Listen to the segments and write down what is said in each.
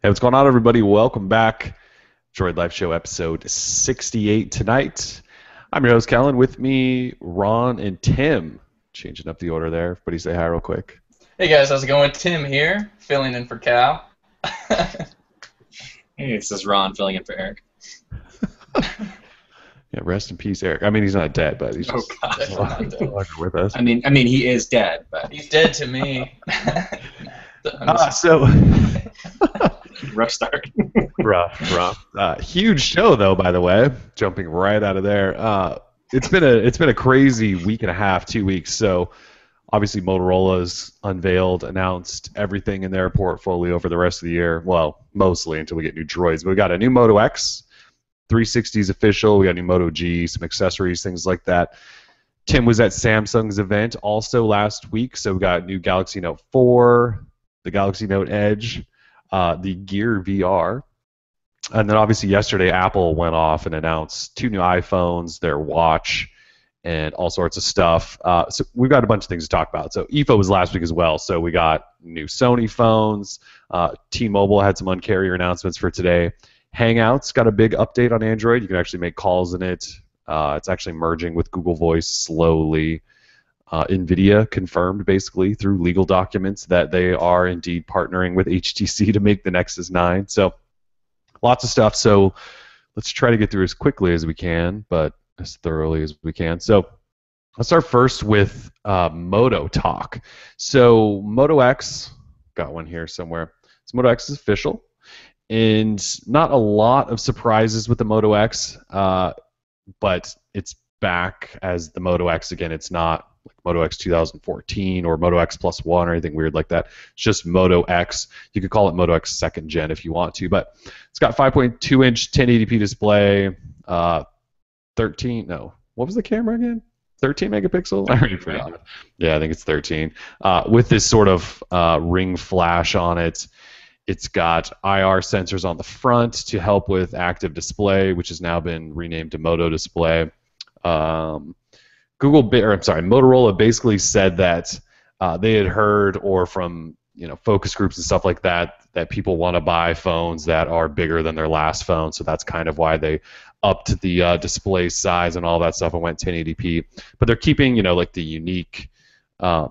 Hey, what's going on, everybody? Welcome back. Droid Life Show episode 68 tonight. I'm your host, Kellen. With me, Ron and Tim. Changing up the order there. Everybody say hi real quick. Hey guys, how's it going? Tim here, filling in for Cal. Hey, this is Ron filling in for Eric. Yeah, rest in peace, Eric. I mean, he's not dead, but he's just Definitely not no longer with us. I mean, he is dead, but He's dead to me. So rough start. rough. Huge show, though. By the way, jumping right out of there. It's been a crazy week and a half, 2 weeks. So obviously, Motorola's unveiled, announced everything in their portfolio for the rest of the year. Well, mostly until we get new droids. But we got a new Moto X, 360's official. We got a new Moto G, some accessories, things like that. Tim was at Samsung's event also last week, so we got new Galaxy Note 4, the Galaxy Note Edge, the Gear VR, and then obviously yesterday Apple went off and announced 2 new iPhones, their watch, and all sorts of stuff. So we've got a bunch of things to talk about. So IFA was last week as well. So we got new Sony phones. T-Mobile had some uncarrier announcements for today. Hangouts got a big update on Android. You can actually make calls in it. It's actually merging with Google Voice slowly. NVIDIA confirmed basically through legal documents that they are indeed partnering with HTC to make the Nexus 9. So lots of stuff. So let's try to get through as quickly as we can, but as thoroughly as we can. So let's start first with Moto talk. So Moto X, got one here somewhere. So Moto X is official, and not a lot of surprises with the Moto X, but it's back as the Moto X again. It's not like Moto X 2014 or Moto X Plus One or anything weird like that. It's just Moto X. You could call it Moto X second gen if you want to, but it's got 5.2-inch 1080p display. 13, no, what was the camera again? 13 megapixel? I already forgot. Yeah, I think it's 13. With this sort of ring flash on it. It's got IR sensors on the front to help with active display, which has now been renamed to Moto Display. Motorola basically said that they had heard, or from focus groups and stuff like that, that people want to buy phones that are bigger than their last phone. So that's kind of why they upped the display size and all that stuff and went 1080p. But they're keeping like the unique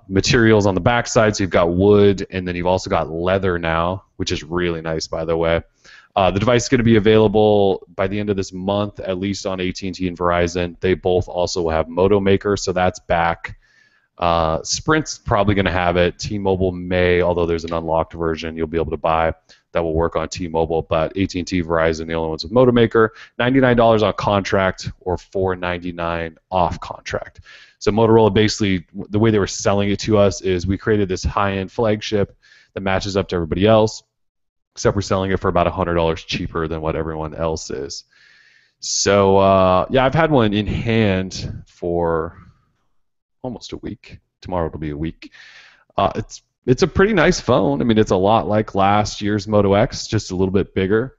materials on the backside. So you've got wood, and then you've also got leather now, which is really nice, by the way. The device is going to be available by the end of this month, at least on AT&T and Verizon. They both also will have Moto Maker, so that's back. Sprint's probably going to have it. T-Mobile may, although there's an unlocked version you'll be able to buy that will work on T-Mobile. But AT&T, Verizon, the only ones with Moto Maker. $99 on contract or $499 off contract. So Motorola basically, the way they were selling it to us is we created this high-end flagship that matches up to everybody else, except we're selling it for about $100 cheaper than what everyone else is. So, yeah, I've had one in hand for almost a week. Tomorrow it'll be a week. It's a pretty nice phone. I mean, it's a lot like last year's Moto X, just a little bit bigger.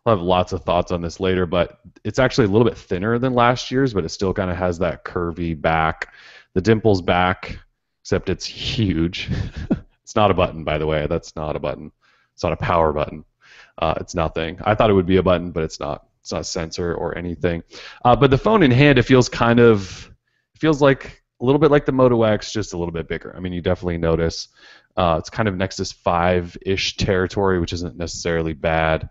I'll have lots of thoughts on this later, but it's actually a little bit thinner than last year's, but it still kind of has that curvy back. The dimple's back, except it's huge. It's not a button, by the way. That's not a button. It's not a power button. It's nothing. I thought it would be a button, but it's not. It's not a sensor or anything. But the phone in hand, it feels like a little bit like the Moto X, just a little bit bigger. I mean, you definitely notice. It's kind of Nexus 5-ish territory, which isn't necessarily bad.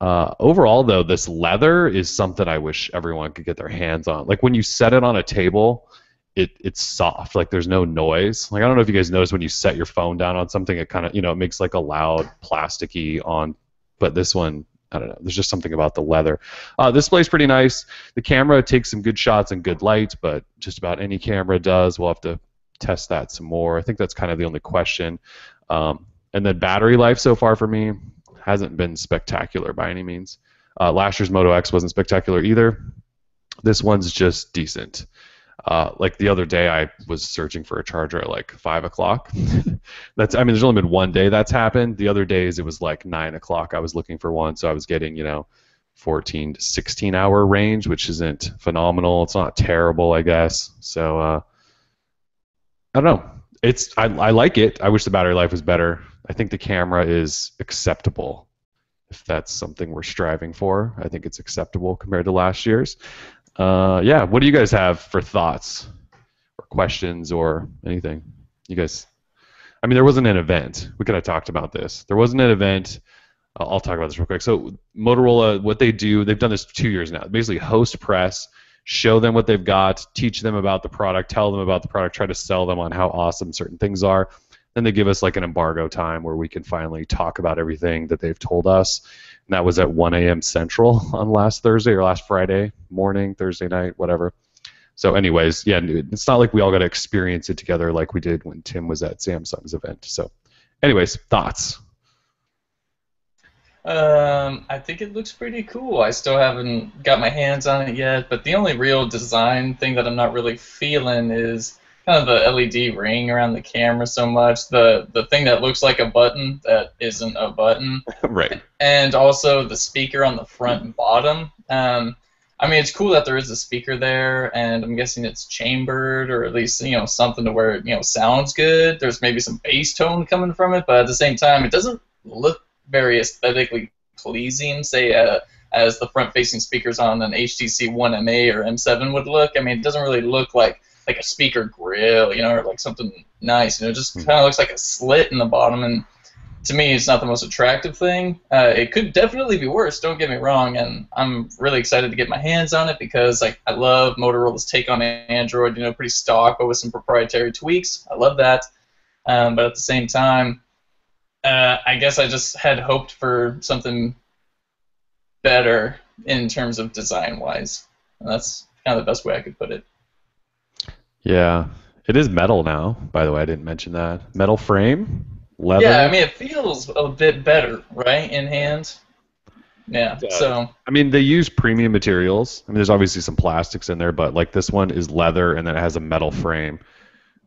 Overall, though, this leather is something I wish everyone could get their hands on. Like when you set it on a table, it's soft. Like there's no noise. Like I don't know if you guys notice when you set your phone down on something, it kind of it makes like a loud plasticky on. But this one, I don't know. There's just something about the leather. This display's pretty nice. The camera takes some good shots and good light, but just about any camera does. We'll have to test that some more. I think that's kind of the only question. And then battery life so far for me hasn't been spectacular by any means. Last year's Moto X wasn't spectacular either. This one's just decent. Like the other day, I was searching for a charger at like 5 o'clock. There's only been one day that's happened. The other days it was like 9 o'clock. I was looking for one, so I was getting 14 to 16 hour range, which isn't phenomenal. It's not terrible, I guess. So I don't know. I like it. I wish the battery life was better. I think the camera is acceptable. If that's something we're striving for, I think it's acceptable compared to last year's. Yeah, what do you guys have for thoughts or questions or anything? You guys, I mean, there wasn't an event. We could have talked about this. There wasn't an event. I'll talk about this real quick. So Motorola, what they do, they've done this 2 years now. Basically, host press, show them what they've got, teach them about the product, tell them about the product, try to sell them on how awesome certain things are. Then they give us like an embargo time where we can finally talk about everything that they've told us. And that was at 1 a.m. Central on last Thursday or last Friday morning, Thursday night, whatever. So anyways, yeah, it's not like we all got to experience it together like we did when Tim was at Samsung's event. So anyways, thoughts? I think it looks pretty cool. I still haven't got my hands on it yet, but the only real design thing that I'm not really feeling is kind of the LED ring around the camera so much. The thing that looks like a button that isn't a button. Right. And also the speaker on the front and bottom. I mean, it's cool that there is a speaker there, and I'm guessing it's chambered, or at least, you know, something to where it, you know, sounds good. There's maybe some bass tone coming from it, but at the same time, it doesn't look very aesthetically pleasing, say, as the front-facing speakers on an HTC One MA or M7 would look. I mean, it doesn't really look like a speaker grill, you know, or like something nice. You know, it just kind of looks like a slit in the bottom, and to me, it's not the most attractive thing. It could definitely be worse, don't get me wrong, and I'm really excited to get my hands on it because like I love Motorola's take on Android, you know, pretty stock, but with some proprietary tweaks. I love that. But at the same time, I guess I just had hoped for something better in terms of design-wise. And that's kind of the best way I could put it. Yeah. It is metal now, by the way. I didn't mention that. Metal frame? Leather? Yeah, I mean, it feels a bit better, right, in hand? Yeah, so... I mean, they use premium materials. I mean, there's obviously some plastics in there, but like this one is leather, and then it has a metal frame,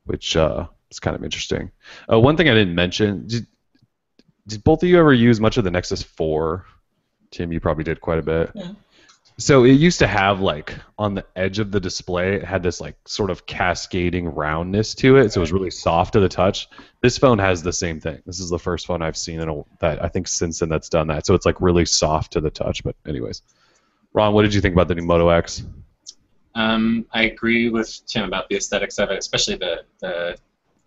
which is kind of interesting. One thing I didn't mention, did both of you ever use much of the Nexus 4? Tim, you probably did quite a bit. Yeah. So it used to have, like, on the edge of the display, it had this, like, sort of cascading roundness to it, so it was really soft to the touch. This phone has the same thing. This is the first phone I've seen that I think since then that's done that. So it's, like, really soft to the touch. But anyways. Ron, what did you think about the new Moto X? I agree with Tim about the aesthetics of it, especially the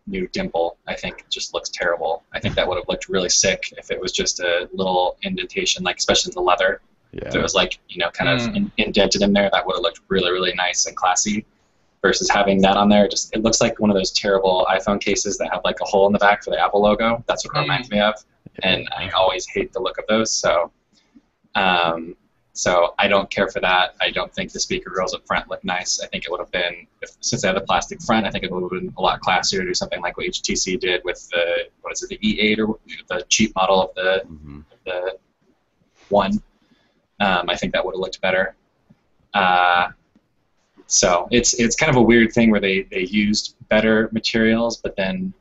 new dimple. I think it just looks terrible. I think that would have looked really sick if it was just a little indentation, like especially the leather. Yeah. If it was like, you know, kind of indented in there, that would have looked really, really nice and classy. Versus having that on there, it looks like one of those terrible iPhone cases that have like a hole in the back for the Apple logo. That's what it reminds me of, and I always hate the look of those. So, so I don't care for that. I don't think the speaker grills up front look nice. I think it would have been, since they had the plastic front, I think it would have been a lot classier to do something like what HTC did with the, what is it, the E8 or the cheap model of the One. I think that would have looked better. So it's kind of a weird thing where they used better materials, but then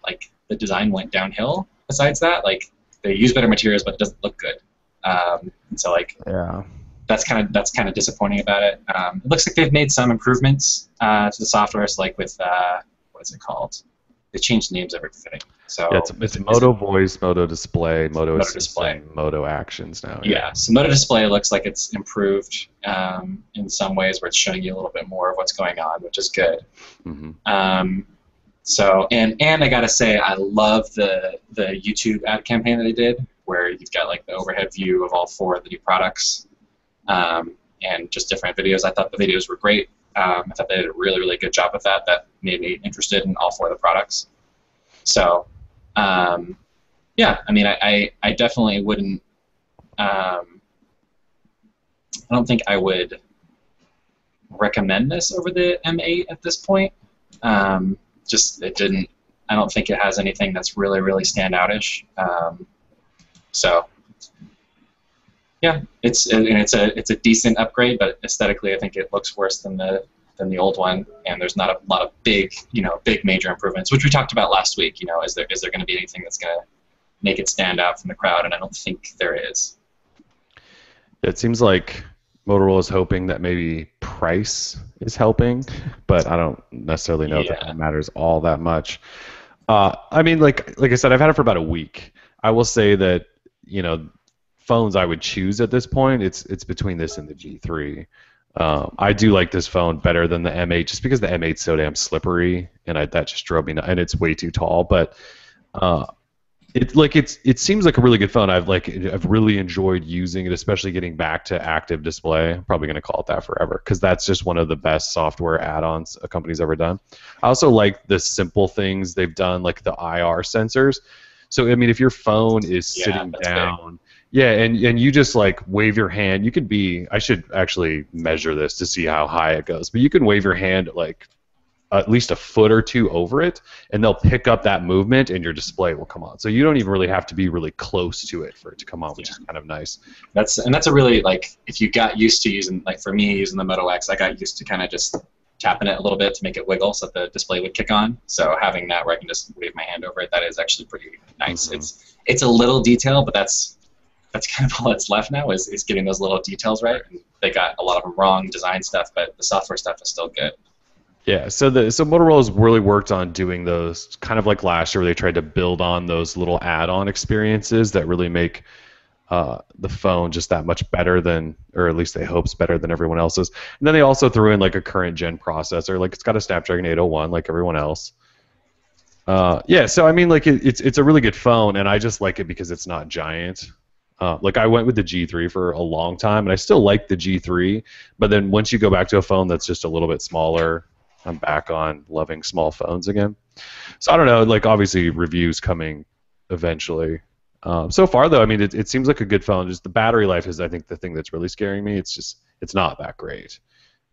like the design went downhill. Besides that, like they used better materials, but it doesn't look good. And so like that's kind of disappointing about it. It looks like they've made some improvements to the software. So like with what is it called? They changed names everything. So yeah, it's Moto Voice, Moto Display, Moto Display, Moto Actions now. Yeah, so Moto Display looks like it's improved in some ways, where it's showing you a little bit more of what's going on, which is good. So and I gotta say, I love the YouTube ad campaign that they did, where you've got like the overhead view of all 4 of the new products, and just different videos. I thought the videos were great. I thought they did a really, really good job with that. That made me interested in all 4 of the products. So, yeah, I mean, I definitely wouldn't. I don't think I would recommend this over the M8 at this point. Just it didn't. I don't think it has anything that's really, really standoutish. So, yeah, it's a decent upgrade, but aesthetically, I think it looks worse than the old one. And there's not a lot of big major improvements, which we talked about last week. You know, is there going to be anything that's going to make it stand out from the crowd? And I don't think there is. It seems like Motorola's hoping that maybe price is helping, but I don't necessarily know that Yeah. that matters all that much. I mean, like I said, I've had it for about a week. I will say that phones I would choose at this point, it's between this and the G3. I do like this phone better than the M8 just because the M8's so damn slippery, and that just drove me nuts, and it's way too tall. But uh, it seems like a really good phone. I've really enjoyed using it, especially getting back to active display. I'm probably going to call it that forever because that's just one of the best software add-ons a company's ever done. I also like the simple things they've done, like the IR sensors. So I mean, if your phone is sitting down, yeah, and you just like wave your hand, you could be. I should actually measure this to see how high it goes, but you can wave your hand like at least a foot or two over it, and they'll pick up that movement, and your display will come on. So you don't even really have to be really close to it for it to come on, which is kind of nice. That's a really, like, if you got used to using, like for me using the Moto X, I got used to kind of just tapping it a little bit to make it wiggle so that the display would kick on. So having that where I can just wave my hand over it, that is actually pretty nice. Mm-hmm. It's a little detail, but that's kind of all that's left now is getting those little details right. And they got a lot of them wrong, design stuff, but the software stuff is still good. Yeah, so Motorola's really worked on doing those kind of like last year where they tried to build on those little add-on experiences that really make the phone just that much better than, or at least they hope it's better than everyone else's. And then they also threw in like a current gen processor, like it's got a Snapdragon 801 like everyone else. Yeah, so I mean like it's a really good phone, and I just like it because it's not giant. Like I went with the G3 for a long time, and I still like the G3, but then once you go back to a phone that's just a little bit smaller, I'm back on loving small phones again. So I don't know, like obviously reviews coming eventually. So far though, I mean it seems like a good phone. Just the battery life is I think the thing that's really scaring me. It's not that great.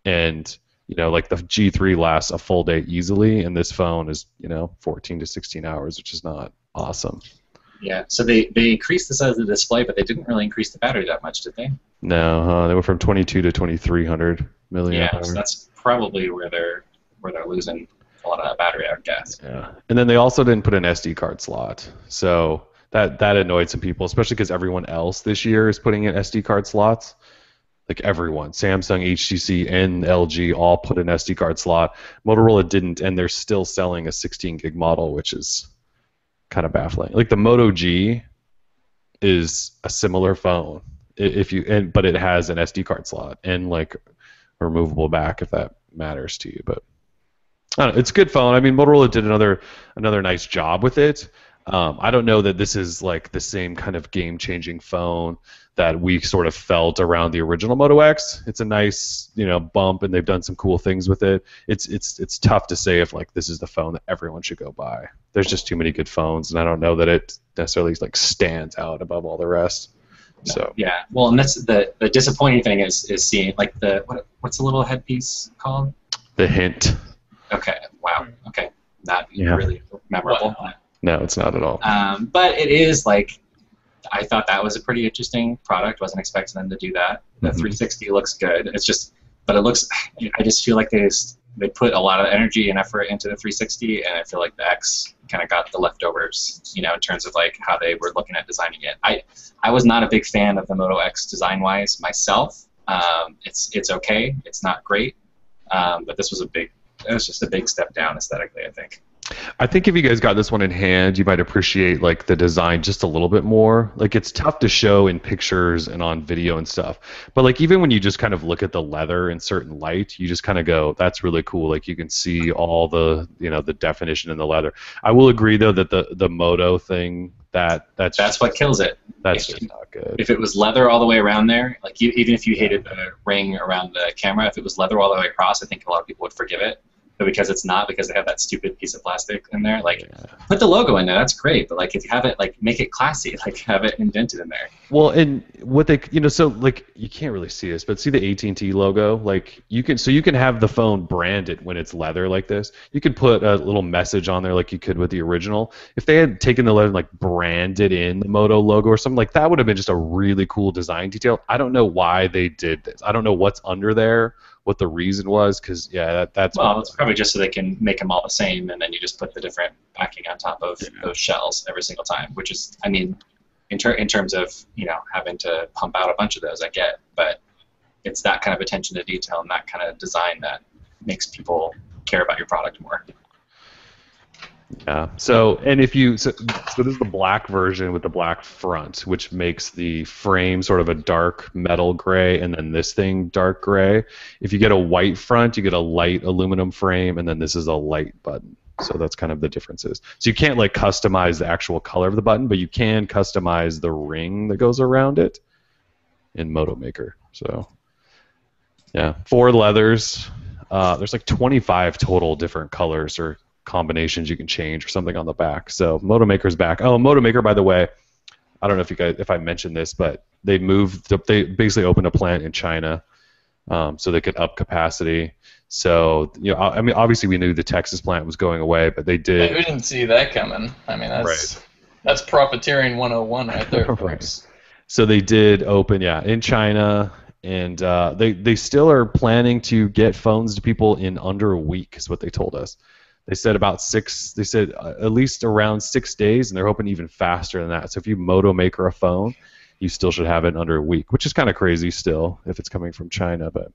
And like the G3 lasts a full day easily, and this phone is 14 to 16 hours, which is not awesome. Yeah, so they increased the size of the display, but they didn't really increase the battery that much, did they? No, they went from 22 to 2300 milliamp Yeah, hours. so that's probably where they're losing a lot of that battery, I would guess. Yeah, and then they also didn't put an SD card slot, so that annoyed some people, especially because everyone else this year is putting in SD card slots. Like everyone, Samsung, HTC, and LG all put an SD card slot. Motorola didn't, and they're still selling a 16 gig model, which is kind of baffling. Like the Moto G is a similar phone, but it has an SD card slot and like a removable back if that matters to you. But I don't know, it's a good phone. I mean, Motorola did another nice job with it. I don't know that this is like the same kind of game-changing phone that we sort of felt around the original Moto X. It's a nice, bump, and they've done some cool things with it. It's tough to say if like this is the phone that everyone should go buy. There's just too many good phones, and I don't know that it necessarily like stands out above all the rest. So yeah, well, and that's the disappointing thing is seeing like what's the little headpiece called? The Hint. Okay, wow, okay, not really memorable. No, it's not at all. But it is like, I thought that was a pretty interesting product. Wasn't expecting them to do that. The 360 looks good. It's just, but it looks. I just feel like they put a lot of energy and effort into the 360, and I feel like the X kind of got the leftovers. In terms of like how they were looking at designing it. I was not a big fan of the Moto X design-wise myself. It's okay. It's not great. But this was just a big step down aesthetically, I think. I think if you guys got this one in hand, you might appreciate like the design just a little bit more. Like it's tough to show in pictures and on video and stuff, but like even when you just kind of look at the leather in certain light, you just kind of go, "That's really cool." Like you can see all the the definition in the leather. I will agree though that the Moto thing that's what kills it. That's just not good. If it was leather all the way around there, like even if you hated the ring around the camera, if it was leather all the way across, I think a lot of people would forgive it. But because it's not, because they have that stupid piece of plastic in there, like put the logo in there, that's great. But like if you have it, like make it classy, like have it indented in there. Well, and what they, so like you can't really see this, but see the AT&T logo, like you can have the phone branded when it's leather like this. You could put a little message on there like you could with the original. If they had taken the leather and like branded in the Moto logo or something, like that would have been just a really cool design detail. I don't know why they did this. I don't know what's under there, what the reason was, because that's well, it's probably just so they can make them all the same, and then you just put the different backing on top of those shells every single time. Which is, I mean, in terms of having to pump out a bunch of those, I get, but it's that kind of attention to detail and that kind of design that makes people care about your product more. Yeah. So, and if you so this is the black version with the black front, which makes the frame sort of a dark metal gray, and then this thing dark gray. If you get a white front, you get a light aluminum frame, and then this is a light button. So that's kind of the differences. So you can't like customize the actual color of the button, but you can customize the ring that goes around it in Moto Maker. So yeah, 4 leathers. There's like 25 total different colors or combinations you can change or something on the back. So Moto Maker's back. Oh, Moto Maker, by the way, I don't know if I mentioned this, but they basically opened a plant in China, so they could up capacity. So I mean, obviously we knew the Texas plant was going away, but they did. Yeah, we didn't see that coming. I mean, that's profiteering 101 right there, folks. So they did open, in China, and they still are planning to get phones to people in under a week, is what they told us. They said at least around 6 days, and they're hoping even faster than that. So if you Moto Maker a phone, you still should have it in under a week, which is kind of crazy still if it's coming from China, but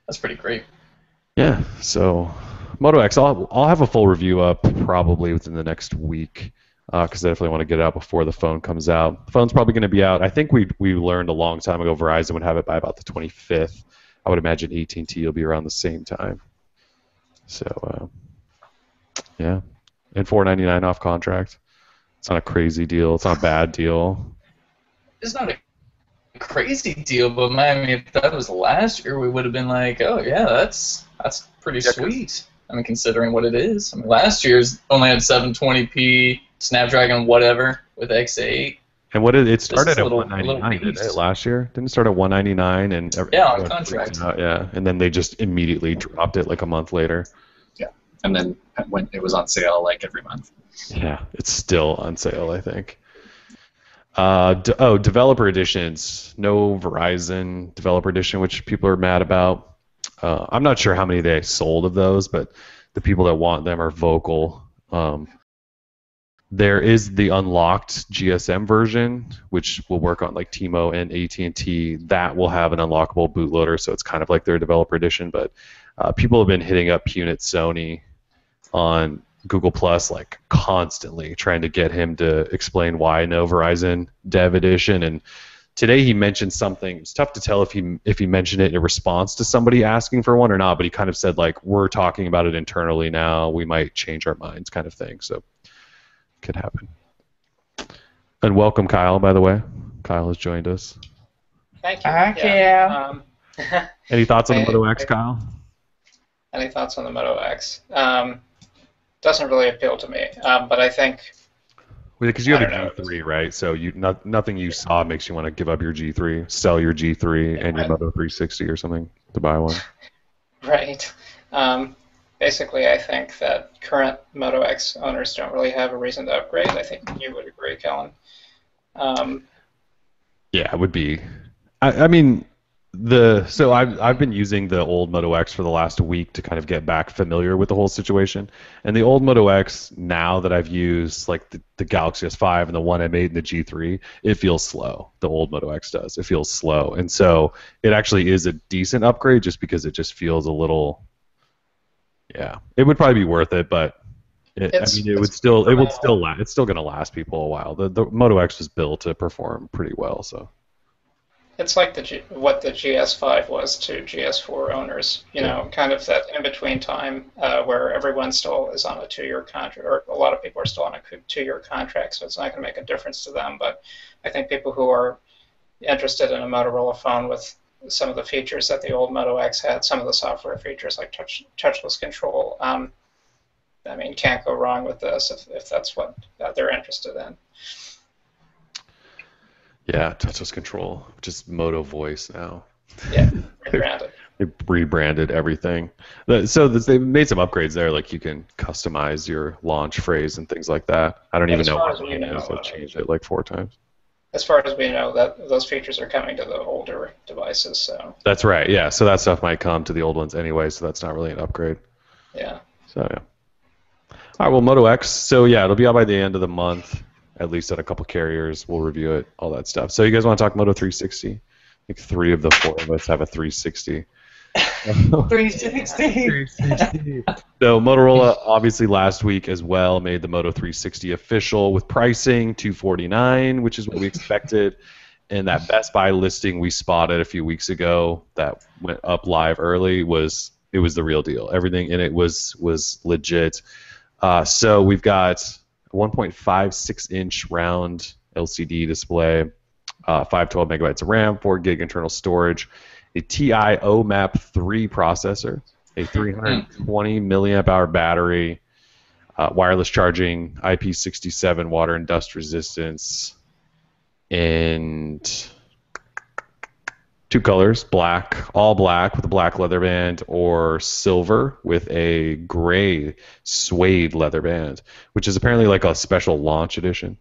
that's pretty great. Yeah, so Moto X, I'll have a full review up probably within the next week, because I definitely want to get it out before the phone comes out. The phone's probably going to be out. I think we learned a long time ago Verizon would have it by about the 25th. I would imagine AT&T will be around the same time. So, yeah, and $4.99 off contract. It's not a crazy deal. It's not a bad deal. It's not a crazy deal, but man, I mean, if that was last year, we would have been like, oh yeah, that's pretty sweet. I mean, considering what it is. I mean, last year's only had 720p Snapdragon whatever with X8. And what it started at $199, didn't it, last year? Didn't it start at $199 and on contract. Yeah, and then they just immediately dropped it like a month later. Yeah, and then when it was on sale like every month. Yeah, it's still on sale, I think. Developer editions. No Verizon Developer Edition, which people are mad about. I'm not sure how many they sold of those, but the people that want them are vocal. There is the unlocked GSM version, which will work on like T-Mo and AT&T. That will have an unlockable bootloader, so it's kind of like their developer edition. But people have been hitting up Punit Sony on Google Plus like constantly, trying to get him to explain why no Verizon Dev Edition. And today he mentioned something. It's tough to tell if he mentioned it in response to somebody asking for one or not. But he kind of said like, "We're talking about it internally now. We might change our minds," kind of thing. So. Could happen. And welcome, Kyle, by the way. Kyle has joined us. Thank you. Yeah. Any thoughts on the Moto X, Kyle? Any thoughts on the Moto X? Doesn't really appeal to me, but I think... Because you have a G3, right? So nothing you saw makes you want to give up your G3, sell your G3 and your Moto 360 or something to buy one. Right. Basically, I think that current Moto X owners don't really have a reason to upgrade. I think you would agree, Kellen. Yeah, it would be. I mean, so I've been using the old Moto X for the last week to kind of get back familiar with the whole situation. And the old Moto X, now that I've used like the Galaxy S5 and the one I made in the G3, it feels slow. The old Moto X does. It feels slow. And so it actually is a decent upgrade just because it just feels a little... Yeah, it would probably be worth it, but it's still going to last people a while. The Moto X was built to perform pretty well, so. It's like what the GS5 was to GS4 owners, kind of that in-between time where everyone still is on a 2-year contract, or a lot of people are still on a 2-year contract, so it's not going to make a difference to them. But I think people who are interested in a Motorola phone with some of the features that the old Moto X had, some of the software features like touchless control, I mean, can't go wrong with this if that's what they're interested in. Yeah, touchless control, just Moto Voice now. Yeah, rebranded. They rebranded everything. So they've made some upgrades there, like you can customize your launch phrase and things like that. I don't even know why they've changed it like 4 times. As far as we know, that those features are coming to the older devices. So that's right. Yeah. So that stuff might come to the old ones anyway. So that's not really an upgrade. Yeah. So yeah. All right. Well, Moto X. So yeah, it'll be out by the end of the month, at least at a couple carriers. We'll review it, all that stuff. So you guys want to talk Moto 360? think 3 of the 4 of us have a 360. 360. So Motorola obviously last week as well made the Moto 360 official with pricing $249, which is what we expected. And that Best Buy listing we spotted a few weeks ago that went up live early was the real deal. Everything in it was legit. So we've got a 1.56-inch round LCD display, 512 megabytes of RAM, 4 gig internal storage, a TI OMAP 3 processor, a 320 milliamp hour battery, wireless charging, IP67 water and dust resistance, and 2 colors, all black with a black leather band, or silver with a gray suede leather band, which is apparently like a special launch edition.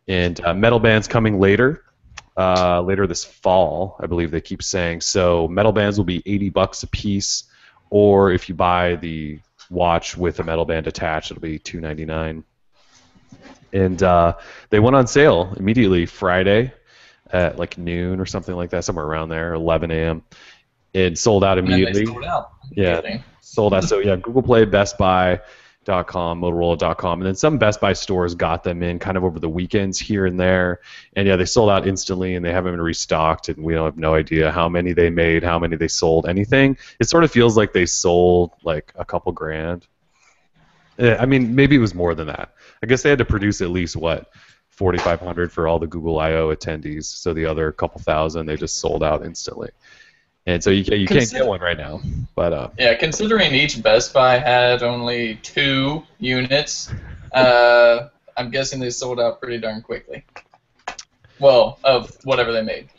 And metal bands coming later this fall, I believe they keep saying. So metal bands will be $80 a piece, or if you buy the watch with a metal band attached, it'll be $299. And they went on sale immediately Friday at like noon or something like that, somewhere around there, 11 a.m. It sold out immediately. And they sold out. Yeah, sold out. So yeah, Google Play, Best Buy.com, Motorola.com, and then some Best Buy stores got them in kind of over the weekends here and there. And yeah, they sold out instantly, and they haven't been restocked, and we don't have no idea how many they made, how many they sold, anything. It sort of feels like they sold like a couple grand. I mean, maybe it was more than that. I guess they had to produce at least, 4,500 for all the Google I/O attendees. So the other couple thousand, they just sold out instantly. And so you can't get one right now. But yeah, considering each Best Buy had only 2 units, I'm guessing they sold out pretty darn quickly. Well, of whatever they made.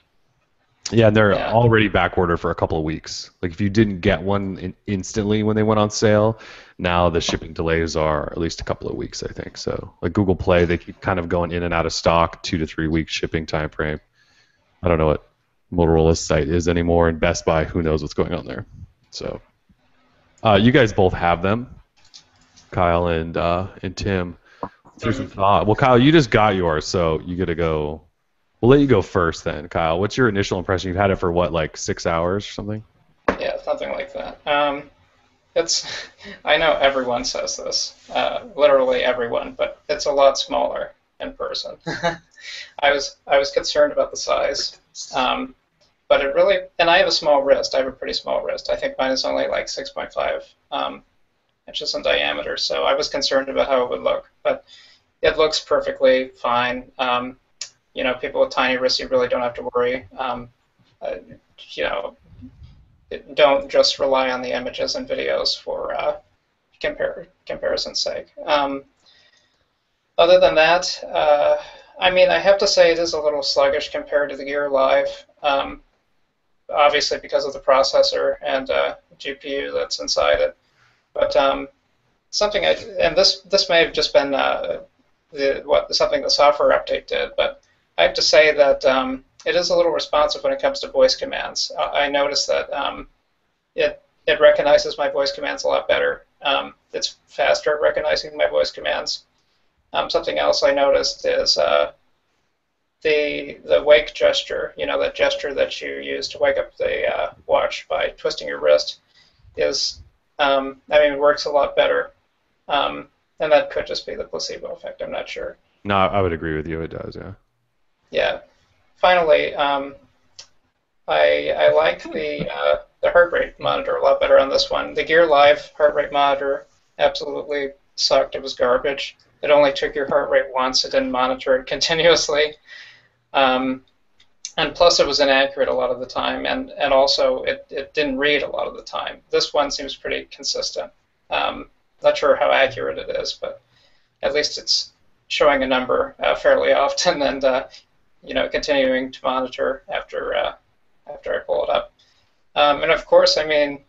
Yeah, and they're already back ordered for a couple of weeks. Like if you didn't get one instantly when they went on sale, now the shipping delays are at least a couple of weeks, I think. So like Google Play, they keep kind of going in and out of stock, 2 to 3 week shipping time frame. I don't know what Motorola's site is anymore, and Best Buy, who knows what's going on there. So you guys both have them, Kyle and Tim. Here's some thought. Well, Kyle, you just got yours, so you get to go. We'll let you go first then, Kyle. What's your initial impression? You've had it for what, like 6 hours or something? Yeah, something like that. I know everyone says this, literally everyone, but it's a lot smaller in person. I was concerned about the size, but it really, and I have a small wrist. I have a pretty small wrist. I think mine is only like 6.5 inches in diameter, so I was concerned about how it would look, but it looks perfectly fine. You know, people with tiny wrists, you really don't have to worry. You know, don't just rely on the images and videos for comparison's sake. Other than that, I mean, I have to say it is a little sluggish compared to the Gear Live, obviously because of the processor and GPU that's inside it. But something, and this may have just been something the software update did, but I have to say that it is a little responsive when it comes to voice commands. I noticed that it recognizes my voice commands a lot better. It's faster at recognizing my voice commands. Something else I noticed is the wake gesture. You know, that gesture that you use to wake up the watch by twisting your wrist is, I mean, it works a lot better. And that could just be the placebo effect. I'm not sure. No, I would agree with you. It does, yeah. Yeah. Finally, I like the heart rate monitor a lot better on this one. The Gear Live heart rate monitor absolutely sucked. It was garbage. It only took your heart rate once. It didn't monitor it continuously. And plus it was inaccurate a lot of the time, and also it didn't read a lot of the time. This one seems pretty consistent. Not sure how accurate it is, but at least it's showing a number fairly often, and you know, continuing to monitor after I pull it up. And of course, I mean,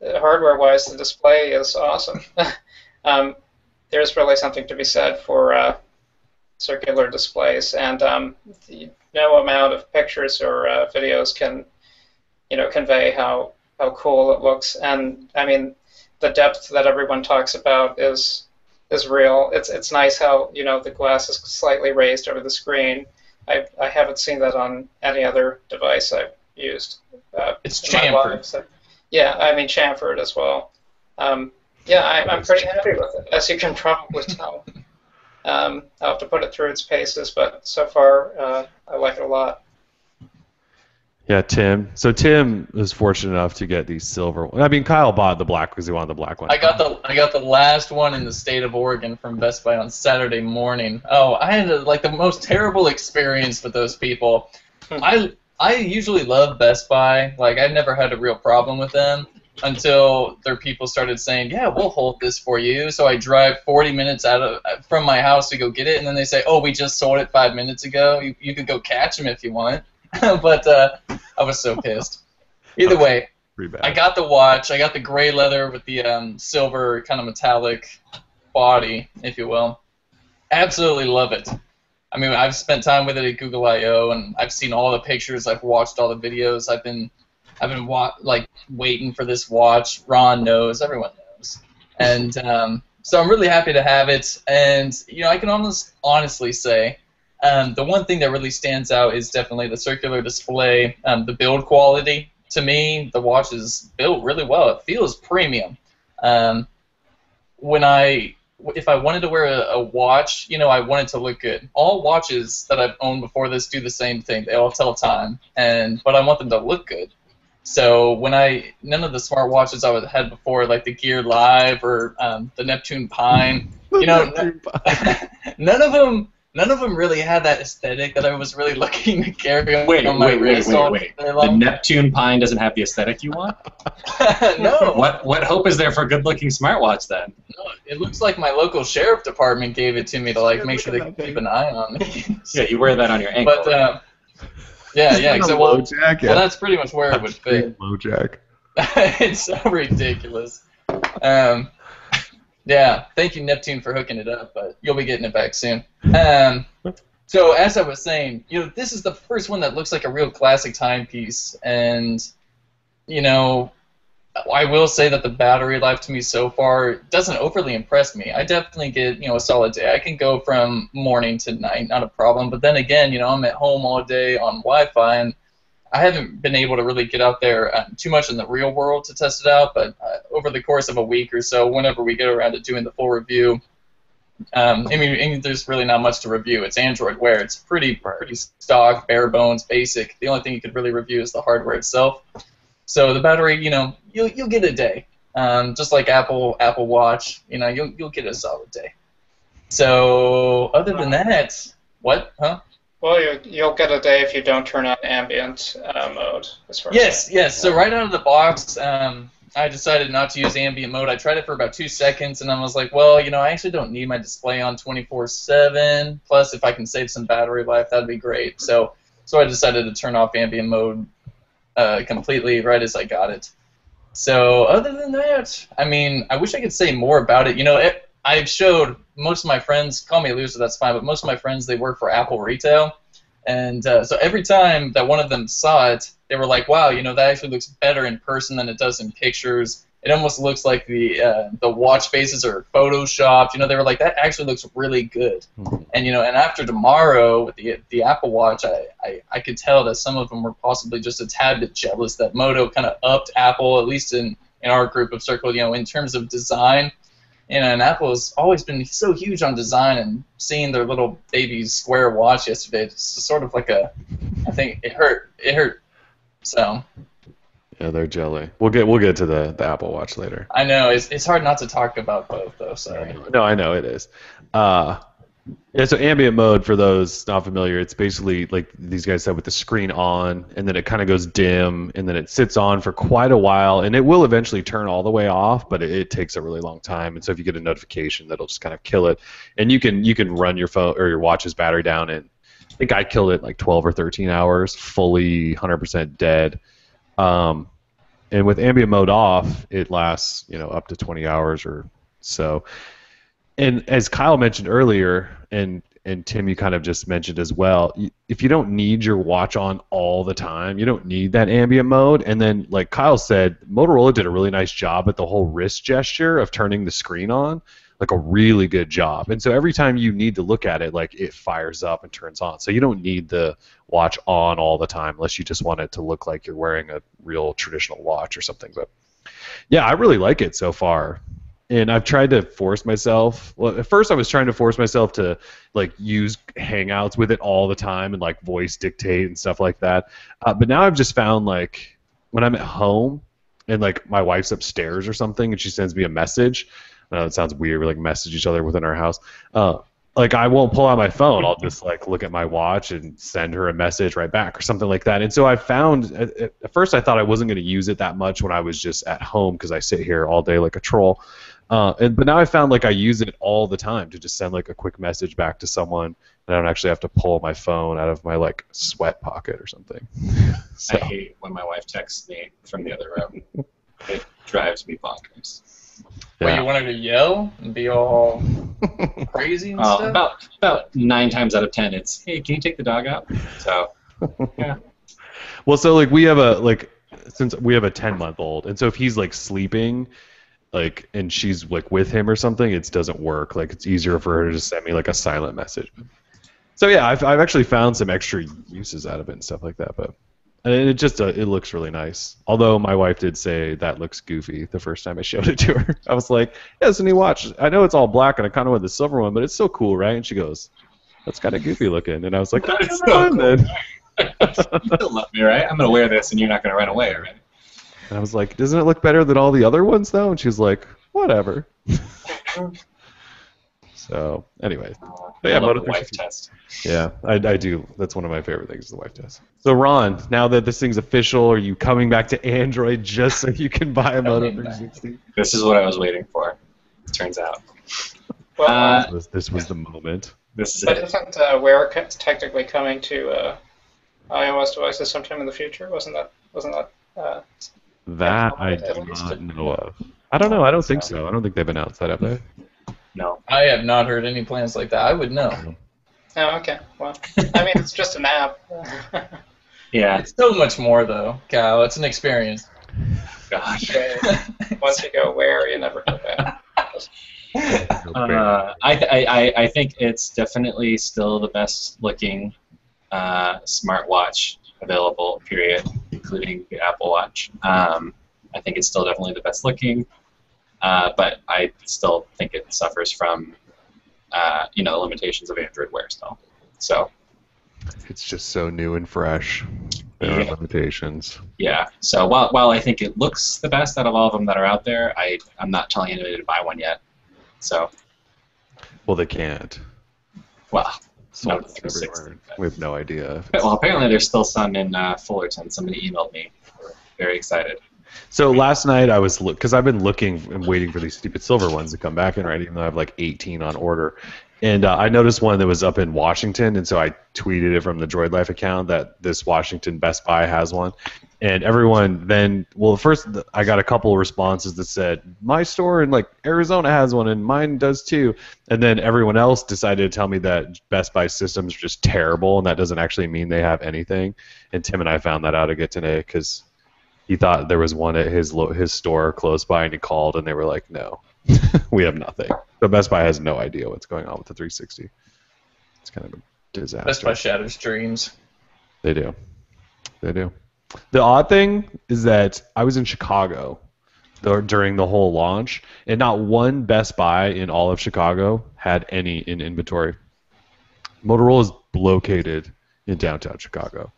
hardware-wise, the display is awesome. There's really something to be said for circular displays, and no amount of pictures or videos can, you know, convey how cool it looks. And I mean, the depth that everyone talks about is real. It's nice how, you know, the glass is slightly raised over the screen, I haven't seen that on any other device I've used. It's in my chamfered. life, so- yeah, I mean chamfered as well. Yeah, I'm pretty happy with it, as you can probably tell. I'll have to put it through its paces, but so far I like it a lot. Yeah, Tim. So Tim was fortunate enough to get the silver one. I mean, Kyle bought the black because he wanted the black one. I got the last one in the state of Oregon from Best Buy on Saturday morning. Oh, I had like the most terrible experience with those people. I usually love Best Buy. Like I never had a real problem with them until their people started saying, "Yeah, we'll hold this for you." So I drive 40 minutes from my house to go get it, and then they say, "Oh, we just sold it 5 minutes ago. You could go catch them if you want." But I was so pissed. Either way, Pretty bad. I got the watch. I got the gray leather with the silver kind of metallic body, if you will. Absolutely love it. I mean, I've spent time with it at Google I/O, and I've seen all the pictures. I've watched all the videos. I've been waiting for this watch. Ron knows. Everyone knows. And so I'm really happy to have it. And I can honestly say. The one thing that really stands out is definitely the circular display, the build quality. To me, the watch is built really well. It feels premium. If I wanted to wear a watch, I want it to look good. All watches that I've owned before this do the same thing. They all tell time, but I want them to look good. So none of the smartwatches I had before, like the Gear Live or the Neptune Pine, None of them really had that aesthetic that I was really looking to carry on my wrist. Wait. The Neptune Pine doesn't have the aesthetic you want? No. What hope is there for a good-looking smartwatch then? No, it looks like my local sheriff department gave it to me to make sure they can keep an eye on me. Yeah, you wear that on your ankle. But yeah. Well, that's pretty much where it would fit. Low jack. It's so ridiculous. Yeah, thank you, Neptune, for hooking it up, but you'll be getting it back soon. So as I was saying, this is the first one that looks like a real classic timepiece, and I will say that the battery life to me so far doesn't overly impress me. I definitely get a solid day. I can go from morning to night, not a problem. But then again, I'm at home all day on Wi-Fi, and I haven't been able to really get out there too much in the real world to test it out, but over the course of a week or so, whenever we get around to doing the full review, there's really not much to review. It's Android Wear. It's pretty stock, bare bones, basic. The only thing you could really review is the hardware itself. So the battery, you'll get a day, just like Apple Watch. You'll get a solid day. So other than that, what? Huh? Well, you'll get a day if you don't turn on ambient mode. Yes. So right out of the box, I decided not to use ambient mode. I tried it for about 2 seconds, and I was like, well, I actually don't need my display on 24/7. Plus, if I can save some battery life, that'd be great. So I decided to turn off ambient mode completely right as I got it. So other than that, I wish I could say more about it. I've showed most of my friends, call me a loser, that's fine, but most of my friends, they work for Apple Retail. And so every time that one of them saw it, they were like, wow, that actually looks better in person than it does in pictures. It almost looks like the watch faces are photoshopped. They were like, that actually looks really good. And and after tomorrow with the Apple Watch, I could tell that some of them were possibly just a tad bit jealous that Moto kind of upped Apple, at least in our group of circle, in terms of design. And Apple has always been so huge on design, and seeing their little baby square watch yesterday, it's sort of like I think it hurt. It hurt. So. Yeah, they're jelly. We'll get to the Apple Watch later. I know it's hard not to talk about both though. Sorry. No, I know it is. Yeah, so ambient mode, for those not familiar, it's basically like these guys said, with the screen on, and then it kind of goes dim, and then it sits on for quite a while, and it will eventually turn all the way off, but it takes a really long time. And so if you get a notification, that'll just kind of kill it. And you can run your phone or your watch's battery down, and I think I killed it like 12 or 13 hours, fully 100% dead. And with ambient mode off, it lasts up to 20 hours or so. And as Kyle mentioned earlier, and Tim, you kind of just mentioned as well, if you don't need your watch on all the time, you don't need that ambient mode. And then, like Kyle said, Motorola did a really nice job at the whole wrist gesture of turning the screen on. like a really good job. And so every time you need to look at it, like it fires up and turns on. So you don't need the watch on all the time unless you just want it to look like you're wearing a real traditional watch or something. But yeah, I really like it so far. And I've tried to force myself. Well, at first I was trying to force myself to like use Hangouts with it all the time and like voice dictate and stuff like that. But now I've just found like when I'm at home and like my wife's upstairs or something and she sends me a message. I know it sounds weird. We like message each other within our house. Like I won't pull out my phone. I'll just like look at my watch and send her a message right back or something like that. And so I found at first I thought I wasn't going to use it that much when I was just at home because I sit here all day like a troll. But now I found like I use it all the time to just send like a quick message back to someone, and I don't actually have to pull my phone out of my like sweat pocket or something. So. I hate when my wife texts me from the other room. It drives me bonkers. Well, you want her to yell and be all crazy and stuff? About 9 times out of 10, it's, hey, can you take the dog out? So, yeah. Well, so like since we have a 10-month-old, and so if he's like sleeping, like, and she's like with him or something, it doesn't work. Like it's easier for her to just send me like a silent message. So yeah, I've actually found some extra uses out of it and stuff like that, but. And it looks really nice. Although my wife did say that looks goofy the first time I showed it to her. I was like, yeah, it's a new watch. I know it's all black and I kind of want the silver one, but it's still cool, right? And she goes, that's kind of goofy looking. And I was like, that's so cool. Then. You still love me, right? I'm going to wear this and you're not going to run away, right? And I was like, doesn't it look better than all the other ones, though? And she was like, whatever. So, anyway. But yeah, Moto the wife test. Yeah, I do. That's one of my favorite things, is the wife test. So, Ron, now that this thing's official, are you coming back to Android just so you can buy a Moto 360? This is what I was waiting for, it turns out. Well, this was the moment. This is but it. isn't Wear technically coming to iOS devices sometime in the future? Wasn't that? That I do not know of. I don't know. I don't think so. I don't think they've announced that, have they? No. I have not heard any plans like that. I would know. Oh, okay. Well, I mean, it's just an app. Yeah. It's so much more, though, Kyle. It's an experience. Gosh. Once you go Wear, you never go back. I think it's definitely still the best looking smartwatch available, period, including the Apple Watch. I think it's still definitely the best looking, but I still think it suffers from limitations of Android Wear still. So it's just so new and fresh. There are limitations. Yeah. So while I think it looks the best out of all of them that are out there, I'm not telling anybody to buy one yet. So. Well, they can't. Well. So we have no idea. Well, apparently there's still some in Fullerton. Somebody emailed me. We're very excited. So last night I was because I've been looking and waiting for these stupid silver ones to come back in, right? Even though I have like 18 on order, and I noticed one that was up in Washington, and so I tweeted it from the Droid Life account that this Washington Best Buy has one, and everyone then first I got a couple of responses that said my store in like Arizona has one and mine does too, and then everyone else decided to tell me that Best Buy systems are just terrible and that doesn't actually mean they have anything, and Tim and I found that out again today because he thought there was one at his store close by, and he called, and they were like, no, we have nothing. So Best Buy has no idea what's going on with the 360. It's kind of a disaster. Best Buy shatters dreams. They do. They do. The odd thing is that I was in Chicago during the whole launch, and not one Best Buy in all of Chicago had any in inventory. Motorola is located in downtown Chicago.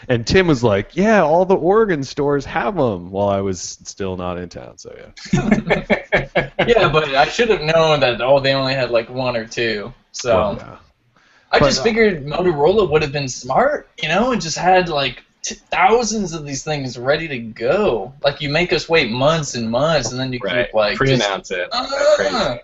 And Tim was like, yeah, all the Oregon stores have them, while I was still not in town, so yeah. Yeah, but I should have known that they only had like one or two. So Well, yeah. I just figured Motorola would have been smart, and just had like thousands of these things ready to go. Like you make us wait months and months, and then you keep like pre-announce it. Crazy.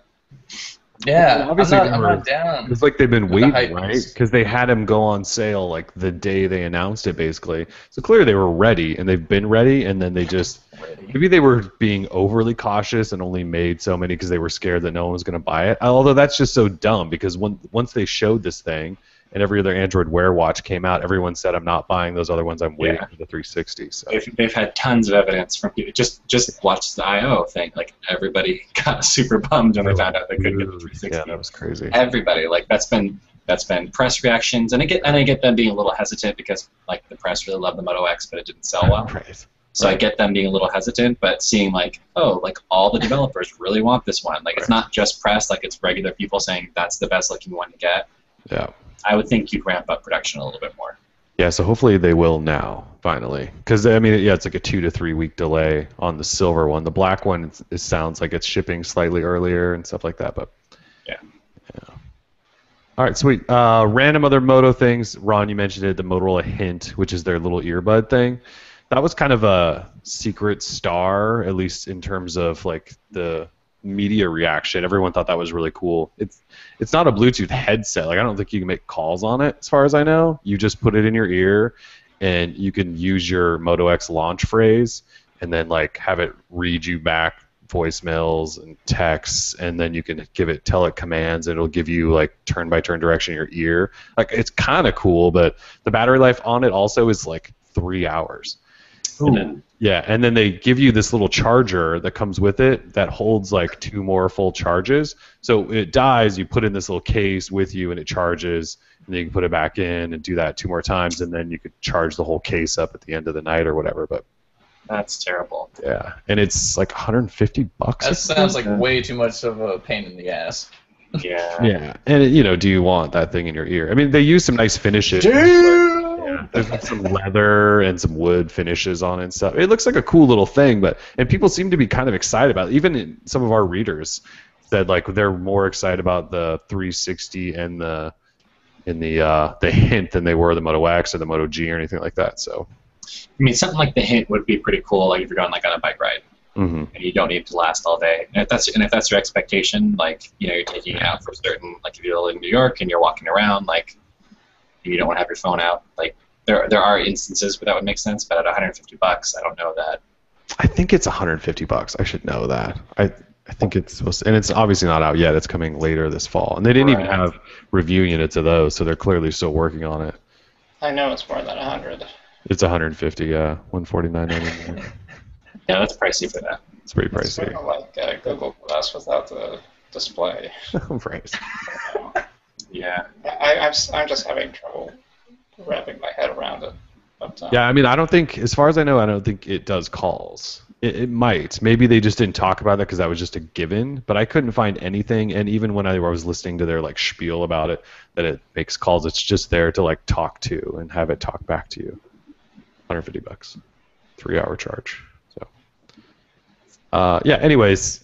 Yeah, obviously I'm not down. It's like they've been waiting, hype right? is. Because they had them go on sale like the day they announced it, basically. So clearly they were ready, and they've been ready, and then they just maybe they were being overly cautious and only made so many because they were scared that no one was going to buy it. Although that's just so dumb because once they showed this thing, and every other Android Wear watch came out, everyone said, I'm not buying those other ones. I'm waiting for the 360. So they've had tons of evidence from people. Just watch the I/O thing. Like everybody got super bummed when they found out they couldn't get the 360. Yeah, that was crazy. Everybody, like that's been press reactions, and I get them being a little hesitant because like the press really loved the Moto X, but it didn't sell well. Right. So I get them being a little hesitant, but seeing like, oh, like all the developers really want this one. Like it's not just press, like it's regular people saying that's the best looking one to get. Yeah. I would think you'd ramp up production a little bit more. Yeah, so hopefully they will now, finally. Because, I mean, yeah, it's like a 2 to 3 week delay on the silver one. The black one, it sounds like it's shipping slightly earlier and stuff like that, but yeah. All right, sweet. Random other Moto things. Ron, you mentioned it, the Motorola Hint, which is their little earbud thing. That was kind of a secret star, at least in terms of like the media reaction. Everyone thought that was really cool. It's not a Bluetooth headset. Like I don't think you can make calls on it, as far as I know. You just put it in your ear, and you can use your Moto X launch phrase, and then like have it read you back voicemails and texts, and then you can tell it commands, and it'll give you like turn-by-turn direction in your ear. Like it's kind of cool, but the battery life on it also is like 3 hours. And then they give you this little charger that comes with it that holds like 2 more full charges. So it dies, you put it in this little case with you, and it charges, and then you can put it back in and do that 2 more times, and then you could charge the whole case up at the end of the night or whatever. But that's terrible. Yeah, and it's like $150. That sounds like way too much of a pain in the ass. Yeah. Yeah, and do you want that thing in your ear? I mean, they use some nice finishes. There's like some leather and some wood finishes on it and stuff. It looks like a cool little thing, and people seem to be kind of excited about it. Even some of our readers said like they're more excited about the 360 and the Hint than they were the Moto X or the Moto G or anything like that. So, I mean, something like the Hint would be pretty cool, like if you're going like on a bike ride, and you don't need it to last all day. And if that's your expectation, like you're taking it out for certain, like if you live in New York and you're walking around, like you don't want to have your phone out, like. There are instances where that would make sense, but at $150, I don't know that. I think it's $150. I should know that. I think it's supposed to, and it's obviously not out yet. It's coming later this fall, and they didn't even have review units of those, so they're clearly still working on it. I know it's more than 100. It's 150, yeah, 149.99. Yeah, that's pricey for that. It's pretty pricey. It's sort of like Google Glass without the display. Right. Yeah. I'm just having trouble wrapping my head around it. But, yeah, I mean, I don't think, as far as I know, I don't think it does calls. It might. Maybe they just didn't talk about that because that was just a given, but I couldn't find anything, and even when I was listening to their like spiel about it, that it makes calls, it's just there to like talk to and have it talk back to you. $150. 3-hour charge. So, yeah, anyways,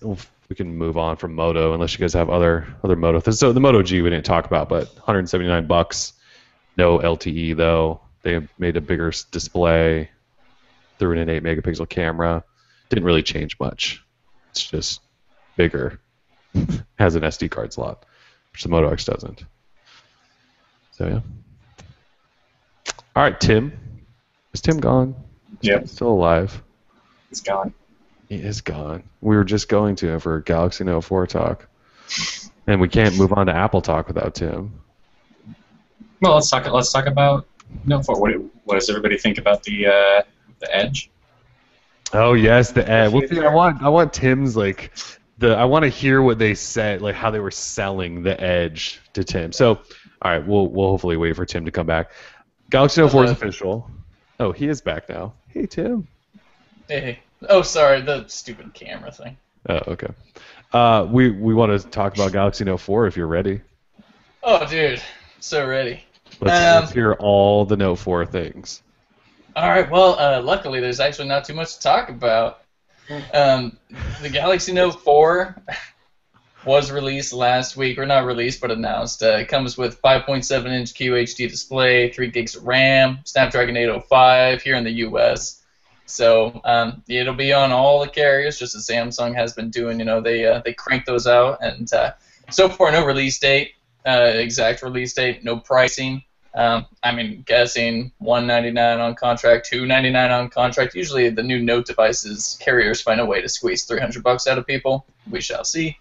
we can move on from Moto unless you guys have other Moto things. So the Moto G we didn't talk about, but $179. No LTE though. They made a bigger display, threw in an 8-megapixel camera. Didn't really change much. It's just bigger. Has an SD card slot, which the Moto X doesn't. So yeah. All right, Tim. Is Tim gone? Yep. He's still alive. He's gone. He is gone. We were just going to him for Galaxy Note 4 talk, and we can't move on to Apple talk without Tim. Well, let's talk about Note 4. What does everybody think about the Edge? Oh yes, the Edge. Well, see, I want Tim's like I want to hear what they said, like how they were selling the Edge to Tim. So, all right, we'll hopefully wait for Tim to come back. Galaxy Note 4 is official. Oh, he is back now. Hey, Tim. Hey. Oh, sorry, the stupid camera thing. Oh, okay. We want to talk about Galaxy Note 4 if you're ready. Oh, dude, so ready. Let's hear all the Note 4 things. All right, well, luckily there's actually not too much to talk about. The Galaxy Note 4 was released last week, or not released, but announced. It comes with 5.7-inch QHD display, 3 gigs of RAM, Snapdragon 805 here in the U.S. So it'll be on all the carriers, just as Samsung has been doing. They crank those out, and so far no release date, exact release date, no pricing. I'm guessing $199 on contract, $299 on contract. Usually the new Note devices, carriers find a way to squeeze $300 out of people. We shall see.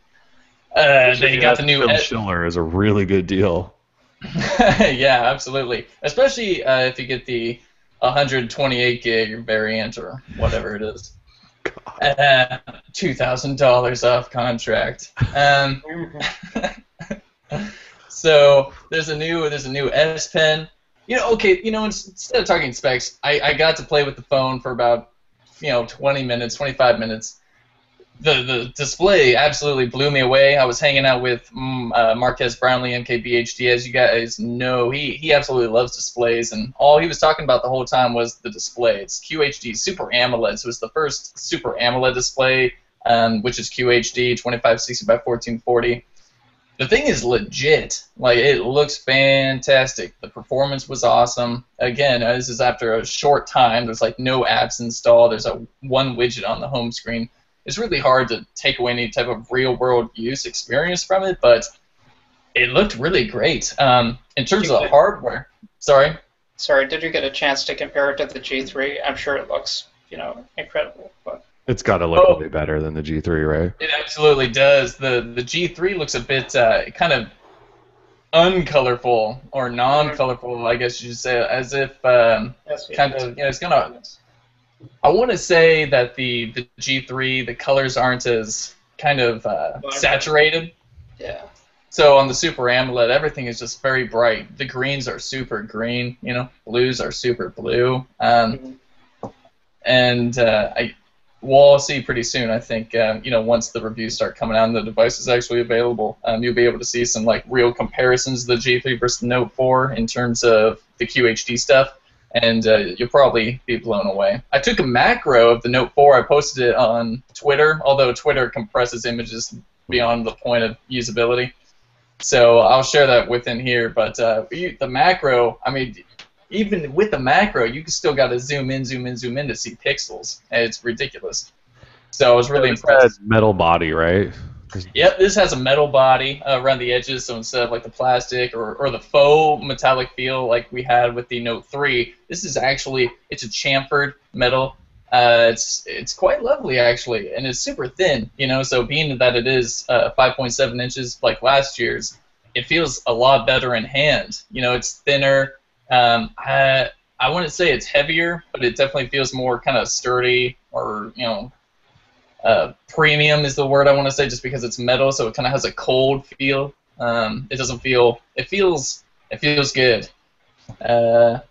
They got the new Phil Schiller is a really good deal. Yeah, absolutely. Especially if you get the 128 gig variant or whatever it is. $2,000 off contract. So there's a new S Pen. Okay, instead of talking specs, I got to play with the phone for about 20 minutes, 25 minutes. The display absolutely blew me away. I was hanging out with Marquez Brownlee, MKBHD, as you guys know. He absolutely loves displays, and all he was talking about the whole time was the display. It's QHD Super AMOLED, so it's the first Super AMOLED display, which is QHD 2560 by 1440. The thing is legit. Like, it looks fantastic. The performance was awesome. Again, this is after a short time. There's like no apps installed. There's one widget on the home screen. It's really hard to take away any type of real-world use experience from it, but it looked really great. In terms of the hardware, sorry, did you get a chance to compare it to the G3? I'm sure it looks, incredible. But It's got to look way better than the G3, right? it absolutely does. The G3 looks a bit kind of uncolorful or non-colorful, I guess you should say, as if kind of it's gonna. I want to say that the G3, the colors aren't as kind of saturated. Yeah. So on the Super AMOLED, everything is just very bright. The greens are super green, blues are super blue. And we'll see pretty soon, I think, once the reviews start coming out and the device is actually available, you'll be able to see some real comparisons of the G3 versus the Note 4 in terms of the QHD stuff. And you'll probably be blown away. I took a macro of the Note 4. I posted it on Twitter, although Twitter compresses images beyond the point of usability. So I'll share that within here. But the macro, even with the macro, you still got to zoom in to see pixels. And it's ridiculous. So I was really impressed. Metal body, right? Yep, this has a metal body around the edges, so instead of the plastic or the faux metallic feel like we had with the Note 3, this is actually, it's a chamfered metal. It's quite lovely, actually, and it's super thin, so being that it is 5.7 inches like last year's, it feels a lot better in hand. It's thinner. I wouldn't say it's heavier, but it definitely feels more kind of sturdy or, premium is the word I want to say, just because it's metal, so it kind of has a cold feel. It doesn't feel. It feels good. But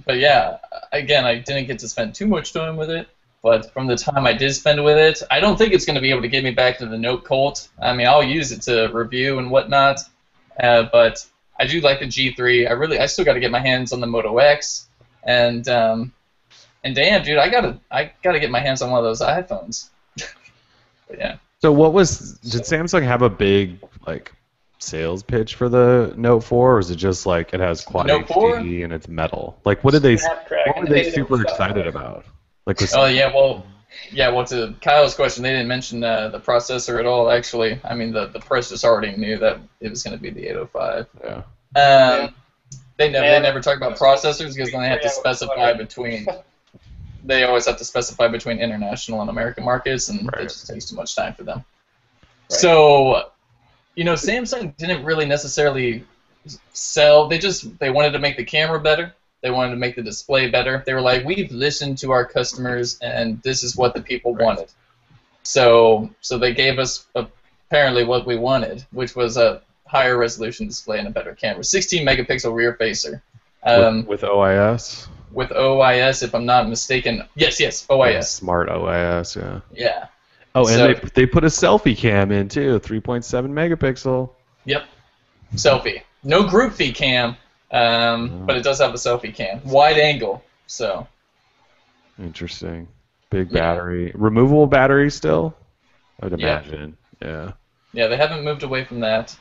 yeah, again, I didn't get to spend too much time with it. But from the time I did spend with it, I don't think it's going to be able to get me back to the Note Cult. I'll use it to review and whatnot. But I do like the G3. I still got to get my hands on the Moto X. And damn, dude, I gotta get my hands on one of those iPhones. But yeah. So did Samsung have a big sales pitch for the Note 4, or is it just it has Quad HD and it's metal? What were they super excited about? Well, to Kyle's question, they didn't mention the processor at all, actually. The press just already knew that it was going to be the 805. Yeah. They never talk about processors because then they have to specify between. They always have to specify between international and American markets, and it just takes too much time for them. Right. So, Samsung didn't really necessarily sell. They wanted to make the camera better. They wanted to make the display better. They were like, we've listened to our customers, and this is what the people wanted. So they gave us apparently what we wanted, which was a higher resolution display and a better camera. 16 megapixel rear facer. With OIS? With OIS, if I'm not mistaken. Yes, OIS. Yeah, smart OIS, yeah. Yeah. Oh, and they put a selfie cam in too, 3.7 megapixel. Yep. Selfie. No group feed cam, but it does have a selfie cam. Wide angle, so. Interesting. Big battery. Removable battery still? I would imagine. Yeah. Yeah, they haven't moved away from that.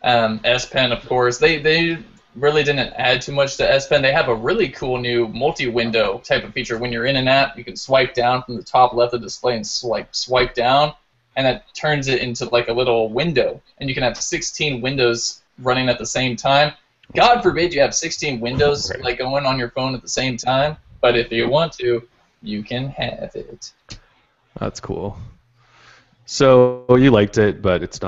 S Pen, of course. They really didn't add too much to S Pen. They have a really cool new multi-window type of feature. When you're in an app, you can swipe down from the top left of the display and swipe down, and that turns it into a little window. And you can have 16 windows running at the same time. God forbid you have 16 windows going on your phone at the same time, but if you want to, you can have it. That's cool. So you liked it, but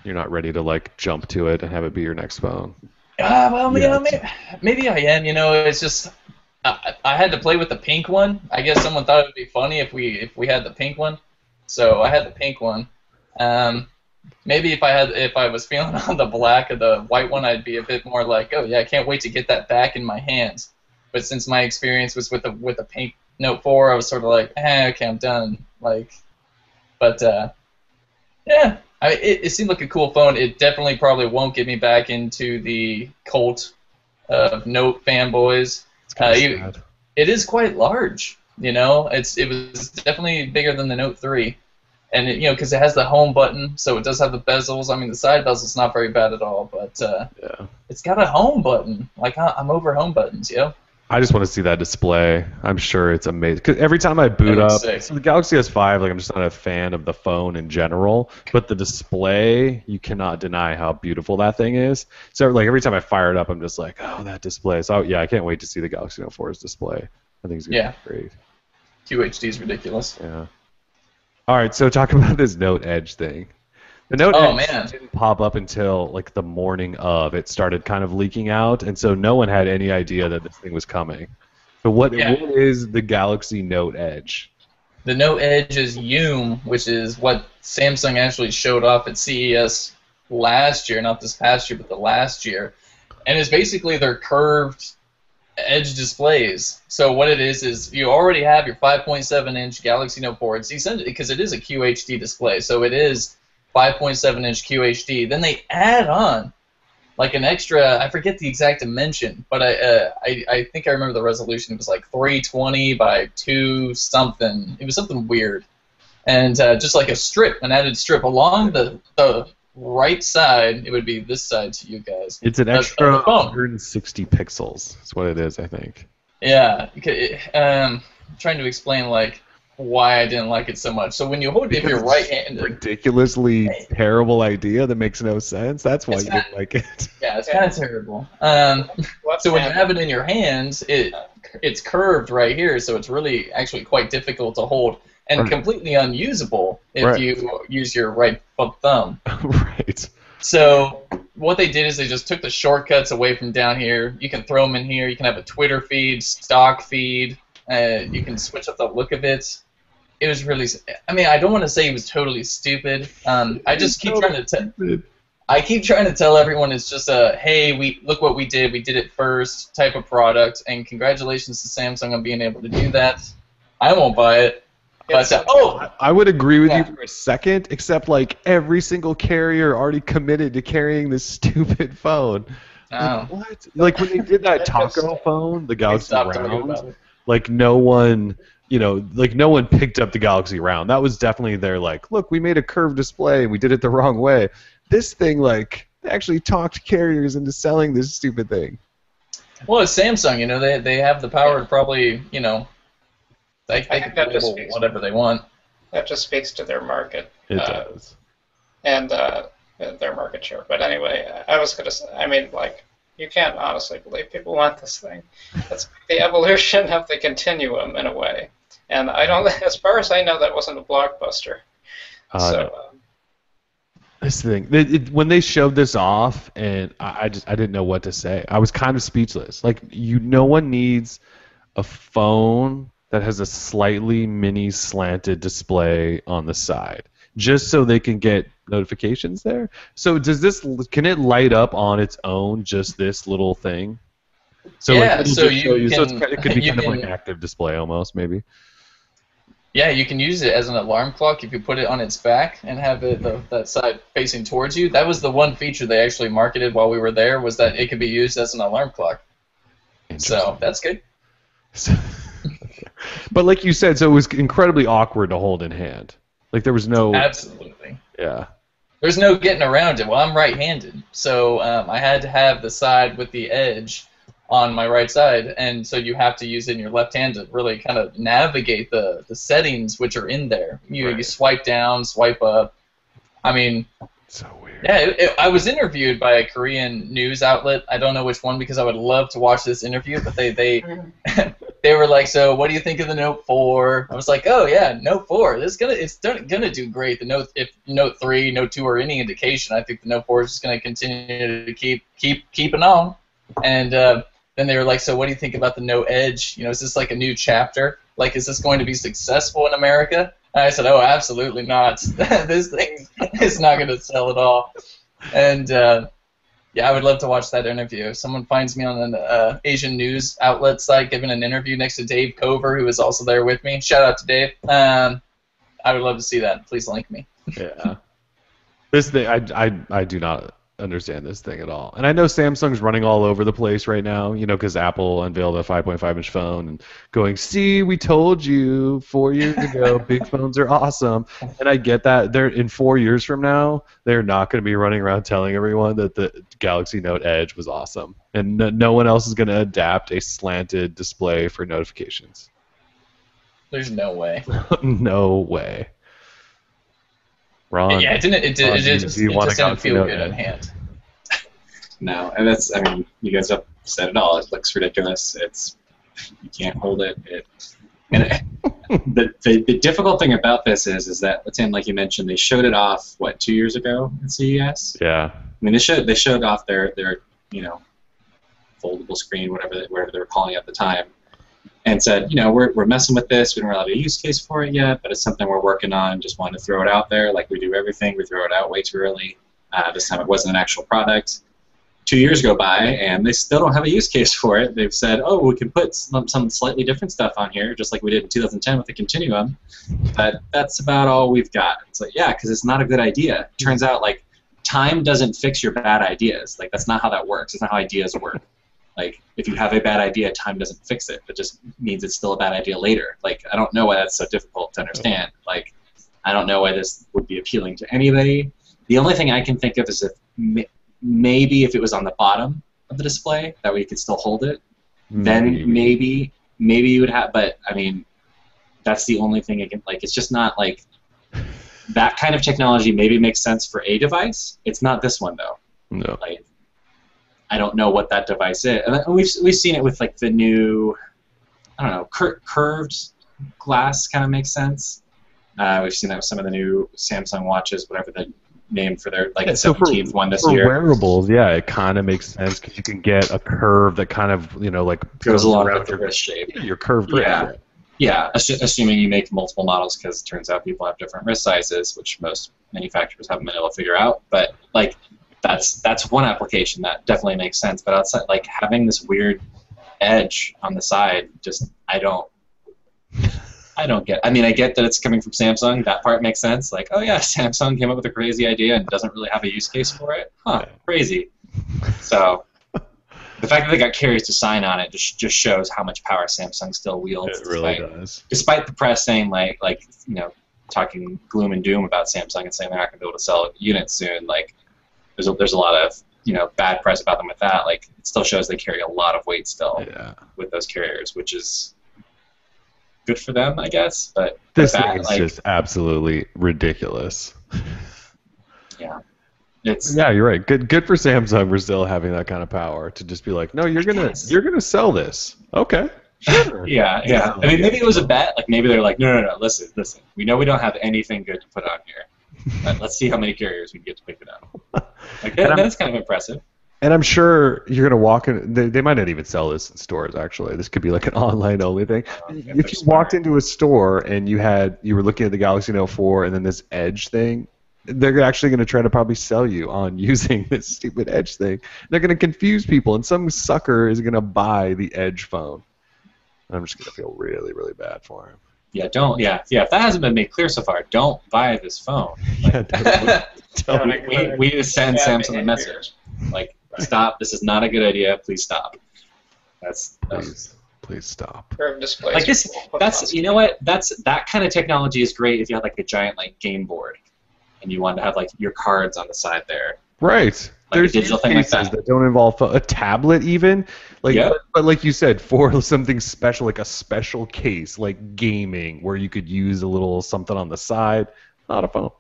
you're not ready to jump to it and have it be your next phone. Well, Yeah. maybe I am. It's just I had to play with the pink one. I guess someone thought it would be funny if we had the pink one, so I had the pink one. Maybe if I was feeling on the black of the white one, I'd be a bit more like, oh yeah, I can't wait to get that back in my hands. But since my experience was with the pink Note 4, I was sort of like, okay, I'm done. But yeah, it seemed like a cool phone. It definitely probably won't get me back into the cult of Note fanboys. It's kind of sad. It is quite large. It was definitely bigger than the Note 3. And because it has the home button, so it does have the bezels. I mean, the side bezel's not very bad at all, but Yeah. it's got a home button. Like, I'm over home buttons, I just want to see that display. I'm sure it's amazing. Because every time I boot It looks up, sick. so the Galaxy S5, I'm just not a fan of the phone in general. But the display, you cannot deny how beautiful that thing is. So every time I fire it up, I'm just like, oh, that display. So yeah, I can't wait to see the Galaxy Note 4's display. I think it's gonna be great. QHD is ridiculous. Yeah. All right, so talk about this Note Edge thing. The Note Edge didn't pop up until the morning of. It started kind of leaking out, and so no one had any idea that this thing was coming. So what is the Galaxy Note Edge? The Note Edge is Yoom, which is what Samsung actually showed off at CES last year, not this past year, but the last year. And it's basically their curved edge displays. So what it is you already have your 5.7-inch Galaxy Note 4. It's essentially because it is a QHD display, so it is 5.7-inch QHD. Then they add on an extra, I forget the exact dimension, but I think I remember the resolution. It was 320 by 2 something. It was something weird. And just like a strip, an added strip along the right side. It would be this side to you guys. It's an extra 160 pixels. That's what it is, I think. Yeah. I'm trying to explain why I didn't like it so much. So when you hold it, if you're right-handed, ridiculously terrible idea that makes no sense. That's why you didn't like it. Yeah, it's kind of terrible. So when you have it in your hands, it's curved right here, so it's really actually quite difficult to hold and completely unusable if you use your right thumb. Right. So what they did is they just took the shortcuts away from down here. You can throw them in here. You can have a Twitter feed, stock feed. You can switch up the look of it. It was really. I mean, I don't want to say it was totally stupid. I just keep trying to tell. I keep trying to tell everyone it's just a hey, look what we did. We did it first type of product, and congratulations to Samsung on being able to do that. I won't buy it. But I would agree with you for a second, except every single carrier already committed to carrying this stupid phone. What? When they did that taco phone, the Galaxy Round, no one. No one picked up the Galaxy Round. That was definitely their look, we made a curved display and we did it the wrong way. This thing, they actually talked carriers into selling this stupid thing. Well, it's Samsung, they have the power to probably, they can label whatever they want. That just speaks to their market. It does. And their market share. But anyway, I was going to say, I mean, you can't honestly believe people want this thing. It's the evolution of the continuum in a way. And I don't, as far as I know, that wasn't a blockbuster. This thing, when they showed this off, and I didn't know what to say. I was kind of speechless. No one needs a phone that has a slightly mini slanted display on the side, just so they can get notifications there. So can it light up on its own, just this little thing? So yeah, it could be kind of like an active display almost, maybe. Yeah, you can use it as an alarm clock if you put it on its back and have it that side facing towards you. That was the one feature they actually marketed while we were there, was that it could be used as an alarm clock. So that's good. But like you said, so it was incredibly awkward to hold in hand. There was no... Absolutely. Yeah. There's no getting around it. Well, I'm right-handed, so I had to have the side with the edge on my right side, and so you have to use it in your left hand to really kind of navigate the settings which are in there. You swipe down, swipe up. I mean, so weird. Yeah, I was interviewed by a Korean news outlet. I don't know which one because I would love to watch this interview, but they they were like, so what do you think of the Note 4? I was like, oh yeah, Note 4. It's gonna do great. The Note, if Note 3, Note 2 are any indication, I think the Note 4 is just gonna continue to keeping on. And then they were like, so what do you think about the Note Edge? You know, is this like a new chapter? Like, is this going to be successful in America? And I said, oh, absolutely not. This thing is not gonna sell at all. And yeah, I would love to watch that interview. If someone finds me on an Asian news outlet site giving an interview next to Dave Cover, who was also there with me. Shout out to Dave. I would love to see that. Please link me. Yeah. This thing, I do not understand this thing at all. And I know Samsung's running all over the place right now, you know, because Apple unveiled a 5.5-inch phone and going, see, we told you 4 years ago big phones are awesome. And I get that. They're in 4 years from now, they're not going to be running around telling everyone that the Galaxy Note Edge was awesome. And no one else is going to adapt a slanted display for notifications. There's no way. No way. Ron, yeah, it just didn't feel good in hand. No, and that's, I mean, you guys have said it all. It looks ridiculous. You can't hold it. The difficult thing about this is that, let's say, like you mentioned, they showed it off, what, 2 years ago at CES? Yeah. I mean, they showed off their you know, foldable screen, whatever they were calling it at the time, and said, you know, we're messing with this. We don't really have a use case for it yet, but it's something we're working on. Just wanted to throw it out there, like we do everything. We throw it out way too early. This time it wasn't an actual product. 2 years go by, and they still don't have a use case for it. They've said, oh, we can put some slightly different stuff on here, just like we did in 2010 with the Continuum, but that's about all we've got. It's like, yeah, because it's not a good idea. It turns out, like, time doesn't fix your bad ideas. Like, that's not how that works. It's not how ideas work. Like, if you have a bad idea, time doesn't fix it. It just means it's still a bad idea later. Like, I don't know why that's so difficult to understand. Like, I don't know why this would be appealing to anybody. The only thing I can think of is if maybe if it was on the bottom of the display, that way you could still hold it, then maybe you would have, but, I mean, that's the only thing I can, like, it's just not, like, that kind of technology maybe makes sense for a device. It's not this one, though. No. Like, I don't know what that device is. And we've seen it with, like, the new, I don't know, curved glass kind of makes sense. We've seen that with some of the new Samsung watches, whatever the name for their, like, the 17th one this year. For wearables, yeah, it kind of makes sense because you can get a curve that kind of, you know, like goes along with the wrist shape. Your curved wrist. Yeah. Yeah, assuming you make multiple models, because it turns out people have different wrist sizes, which most manufacturers haven't been able to figure out. But, like, that's one application that definitely makes sense. But outside, like, having this weird edge on the side, just I don't get. I mean, I get that it's coming from Samsung. That part makes sense. Like, oh yeah, Samsung came up with a crazy idea and doesn't really have a use case for it. Huh? Crazy. So. The fact that they got carriers to sign on it just shows how much power Samsung still wields. It really does. Despite the press saying, like you know, talking gloom and doom about Samsung and saying they're not going to be able to sell units soon, like there's a lot of, you know, bad press about them with that. Like, it still shows they carry a lot of weight still with those carriers, which is good for them, I guess. But this thing is just absolutely ridiculous. Yeah. Yeah, you're right. Good for Samsung for still having that kind of power to just be like, no, you're gonna sell this. Okay. Sure. yeah. I mean, maybe it was a bet. Like, maybe they're like, no. Listen. We know we don't have anything good to put on here. But let's see how many carriers we can get to pick it up. Like, that's kind of impressive. And I'm sure you're gonna walk in. They might not even sell this in stores. Actually, this could be like an online only thing. If you walked into a store and you were looking at the Galaxy Note 4 and then this Edge thing, they're actually going to try to probably sell you on using this stupid Edge thing. They're going to confuse people, and some sucker is going to buy the Edge phone. I'm just going to feel really, really bad for him. Yeah, don't. Yeah. If that hasn't been made clear so far, don't buy this phone. Like, we need to send Samsung a message. Like, stop. This is not a good idea. Please stop. Please stop. Curved displays. Like this. That's, you know what? That kind of technology is great if you had, like, a giant, like, game board, and you want to have, like, your cards on the side there. Right. Like, there's digital thing like that don't involve a tablet even. Like, but like you said, for something special, like a special case, like gaming, where you could use a little something on the side, not a phone.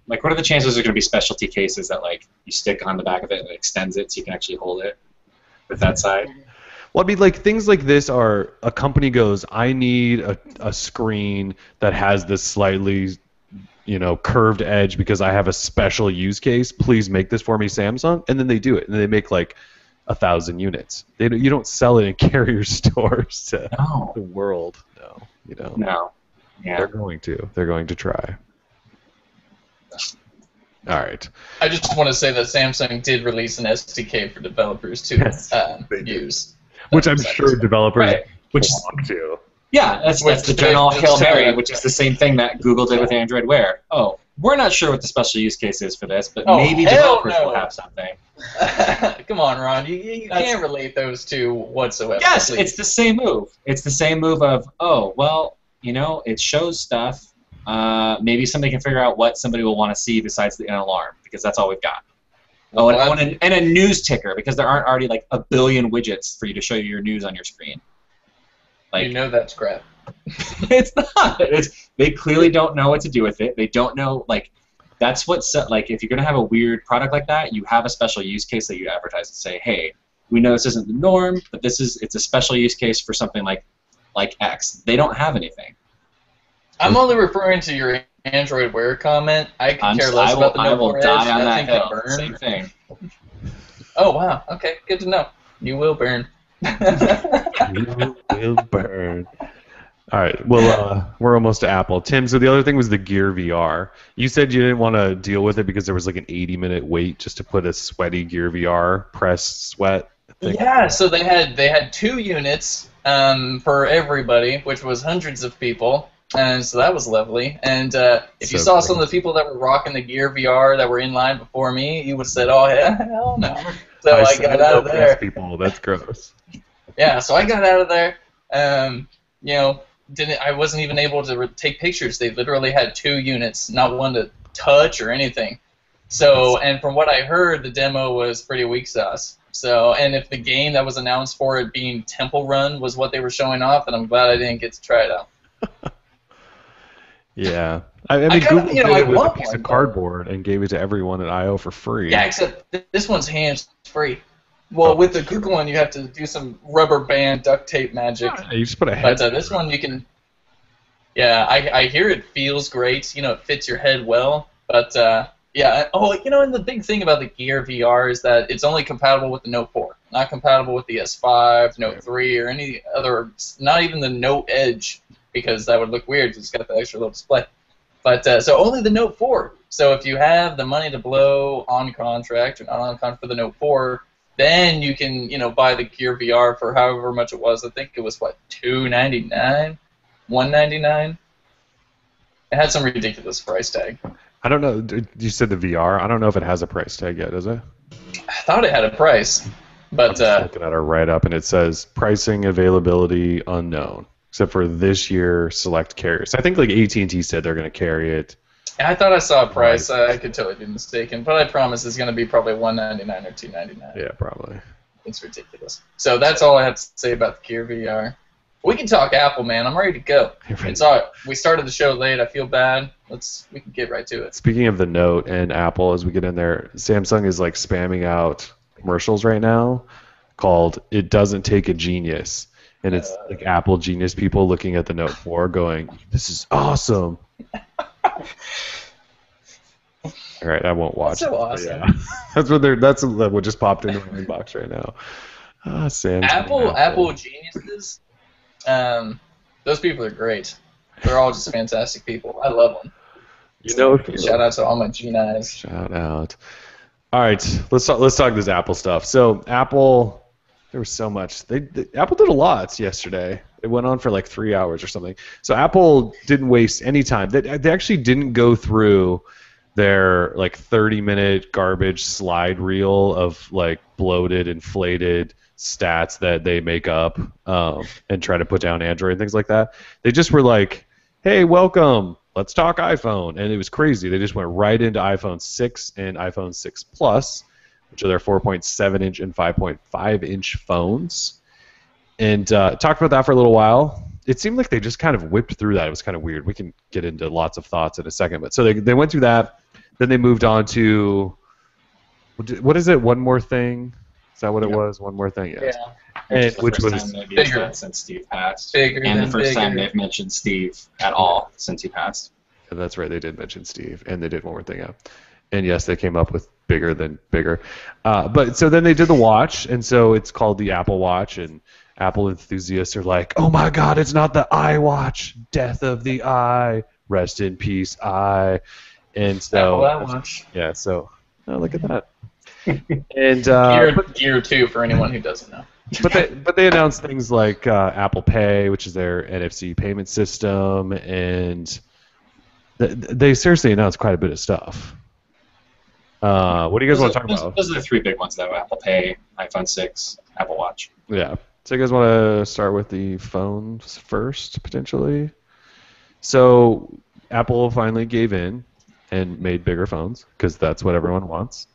Like, what are the chances there's going to be specialty cases that, like, you stick on the back of it and it extends it so you can actually hold it with that side? Well, I mean, like things like this are a company goes, I need a screen that has this slightly, curved edge because I have a special use case. Please make this for me, Samsung, and then they do it, and they make like 1,000 units. You don't sell it in carrier stores to No. the world. No, you don't. No. Yeah. They're going to. They're going to try. All right. I just want to say that Samsung did release an SDK for developers to use. Which I'm sure developers Which want to. Yeah, that's the general Hail Mary, which is the same thing that Google did with Android Wear. Oh, we're not sure what the special use case is for this, but maybe developers will have something. Come on, Ron. You can't relate those two whatsoever. Yes, please. it's the same move. It's the same move of, oh, well, it shows stuff. Maybe somebody can figure out what somebody will want to see besides an alarm, because that's all we've got. Oh, and a news ticker, because there aren't already like a billion widgets for you to show you your news on your screen. Like, that's crap. It's not. They clearly don't know what to do with it. They don't know, that's what's, if you're going to have a weird product like that, you have a special use case that you advertise and say, hey, we know this isn't the norm, but it's a special use case for something like X. They don't have anything. I'm only referring to your Android Wear comment. I could care less about the Note 4 Edge. I will die on that that hill. burn. Same thing. Oh, wow. Okay, good to know. You will burn. You will burn. All right. Well, we're almost to Apple. Tim, so the other thing was the Gear VR. You said you didn't want to deal with it because there was like an 80-minute wait just to put a sweaty Gear VR pressed sweat. Yeah, so they had 2 units for everybody, which was hundreds of people. And so that was lovely. And if you saw some of the people that were rocking the Gear VR that were in line before me, you would have said, "Oh, hell no." So I got out of there. People, that's gross. Yeah, so I got out of there. I wasn't even able to take pictures. They literally had 2 units, not one to touch or anything. So, and from what I heard, the demo was pretty weak sauce. So, and if the game that was announced for it being Temple Run was what they were showing off, then I'm glad I didn't get to try it out. Yeah, I mean, Google did it with a piece of cardboard and gave it to everyone at I/O for free. Yeah, except this one's hands-free. Well, with the Google one, you have to do some rubber band duct tape magic. Yeah, you just put a head. But this one, you can. Yeah, I hear it feels great. It fits your head well. But yeah. Oh, and the big thing about the Gear VR is that it's only compatible with the Note 4, not compatible with the S5, Note 3, or any other. Not even the Note Edge, because that would look weird because it's got the extra little display. But so only the Note 4. So if you have the money to blow on contract or not on contract for the Note 4, then you can buy the Gear VR for however much it was. I think it was what, $299, $199. It had some ridiculous price tag. I don't know. You said the VR. I don't know if it has a price tag yet, does it? I thought it had a price, but I'm just looking at our write-up, and it says pricing availability unknown, except for this year select carriers. I think like AT&T said they're going to carry it. I thought I saw a price. I could totally be mistaken, but I promise it's going to be probably $199 or $299. Yeah, probably. It's ridiculous. So that's all I have to say about the Gear VR. We can talk Apple, man. I'm ready to go. It's all right. We started the show late. I feel bad. We can get right to it. Speaking of the Note and Apple, as we get in there, Samsung is like spamming out commercials right now called "It Doesn't Take a Genius," and it's like Apple genius people looking at the Note 4, going, "This is awesome." All right, I won't watch. That's so awesome. Yeah. That's what just popped into my inbox right now. Samsung. Apple geniuses. Those people are great. They're all just fantastic people. I love them. Shout out to all my genies. Shout out. All right, let's talk this Apple stuff. So Apple, there was so much. Apple did a lot yesterday. It went on for like 3 hours or something. So Apple didn't waste any time. They actually didn't go through their like 30-minute garbage slide reel of like bloated, inflated stats that they make up and try to put down Android and things like that. They just were like, "Hey, welcome. Let's talk iPhone." And it was crazy. They just went right into iPhone 6 and iPhone 6 Plus, which are their 4.7-inch and 5.5-inch phones, and talked about that for a little while. It seemed like they just kind of whipped through that. It was kind of weird. We can get into lots of thoughts in a second. But so they went through that. Then they moved on to, what is it, One More Thing? Is that what it was? One More Thing? Yeah. Which is the which first was time they've used bigger. that since Steve passed. Bigger And the than first time bigger. they've mentioned Steve at all since he passed. that's right. They did mention Steve, and they did one more thing up. And yes, they came up with bigger than bigger. But so then they did the watch, and so it's called the Apple Watch, and Apple enthusiasts are like, "Oh my God, it's not the iWatch! Death of the eye! Rest in peace, eye!" And so Apple Watch. yeah, so oh, look at that. And Gear 2 for anyone who doesn't know. but they announced things like Apple Pay, which is their NFC payment system, and they seriously announced quite a bit of stuff. What do you guys want to talk about? Those are the three big ones, though. Apple Pay, iPhone 6, Apple Watch. Yeah. So you guys want to start with the phones first, potentially? So Apple finally gave in and made bigger phones because that's what everyone wants.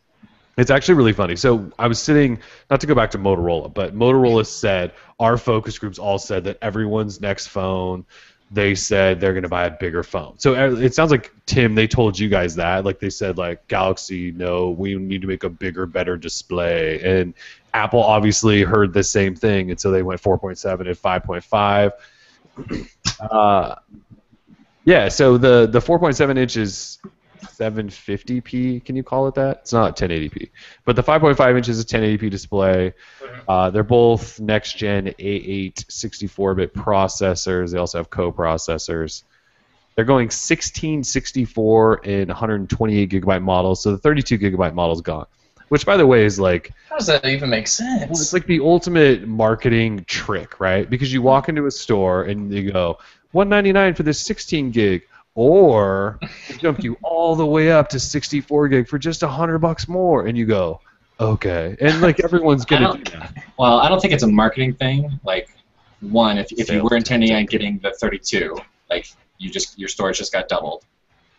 It's actually really funny. So I was sitting, not to go back to Motorola, but Motorola said, our focus groups all said that everyone's next phone, they said they're going to buy a bigger phone. So it sounds like, Tim, they told you guys that. Like they said, like, Galaxy, no, we need to make a bigger, better display. And Apple obviously heard the same thing, and so they went 4.7 and 5.5. Yeah, so the 4.7 inch is 750p. Can you call it that? It's not 1080p. But the 5.5 inch is a 1080p display. They're both next-gen A8 64-bit processors. They also have co-processors. They're going 16, 64, and 128 gigabyte models. So the 32 gigabyte model is gone. Which, by the way, is like... How does that even make sense? Well, it's like the ultimate marketing trick, right? Because you walk into a store and you go, $199 for this 16 gig, or they jump you all the way up to 64 gig for just $100 more, and you go, okay, and like everyone's gonna do that. Well, I don't think it's a marketing thing. Like, one, if you were intending on getting the 32, like your storage just got doubled.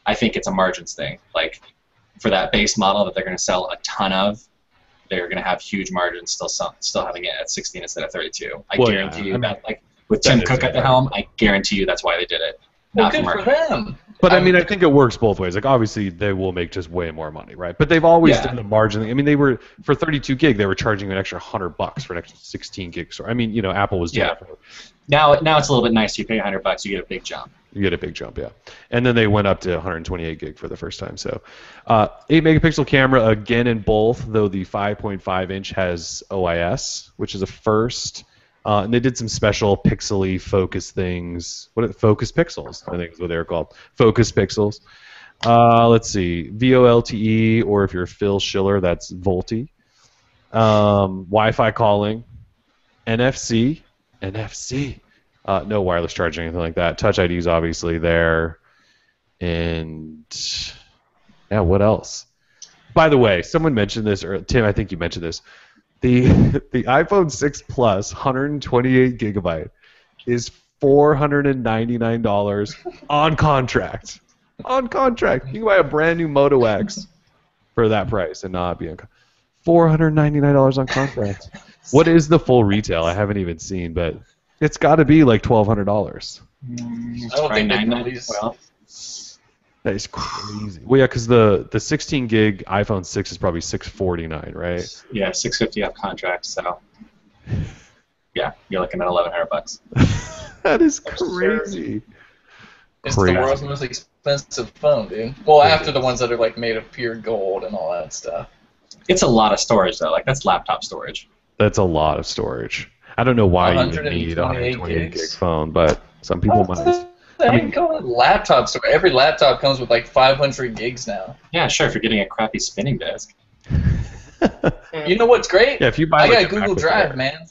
I think it's a margins thing. Like, for that base model that they're going to sell a ton of, they're going to have huge margins still having it at 16 instead of 32. I guarantee you that, like, with Tim Cook at the helm, I guarantee you that's why they did it. Well, good for them. But I mean, I think it works both ways. Like, obviously, they will make just way more money, right? But they've always done the margin. I mean, they were for 32 gig, they were charging an extra $100 for an extra 16 gig store. I mean, you know, Apple was doing it for. Now it's a little bit nice. You pay $100, you get a big jump. You get a big jump, yeah. And then they went up to 128 gig for the first time. So, 8 megapixel camera again in both, though the 5.5 inch has OIS, which is a first. And they did some special pixely focus things. Focus pixels, I think is what they were called. Focus pixels. Let's see. VoLTE, or if you're Phil Schiller, that's VoLTE. Wi-Fi calling. NFC. No wireless charging, anything like that. Touch ID is obviously there. And yeah, what else? By the way, someone mentioned this, or Tim, I think you mentioned this. The iPhone 6 Plus 128 gigabyte is $499 on contract. On contract. You can buy a brand new Moto X for that price and not be on contract. $499 on contract. What is the full retail? I haven't even seen, but it's got to be like $1,200. I don't think they release. Well, That is crazy. Well, yeah, because the 16 gig iPhone 6 is probably $649, right? yeah, $650 off contract. So yeah, you're looking at $1,100. That is crazy. It's the world's most expensive phone, dude. Well, after the ones that are like made of pure gold and all that stuff. It's a lot of storage though. Like, that's laptop storage. That's a lot of storage. I don't know why you would need a 128 gig phone, but some people might. I mean, laptop store. Every laptop comes with like 500 gigs now. Yeah, sure. If you're getting a crappy spinning disk. You know what's great? Yeah, if you buy. I like got Google Drive, man.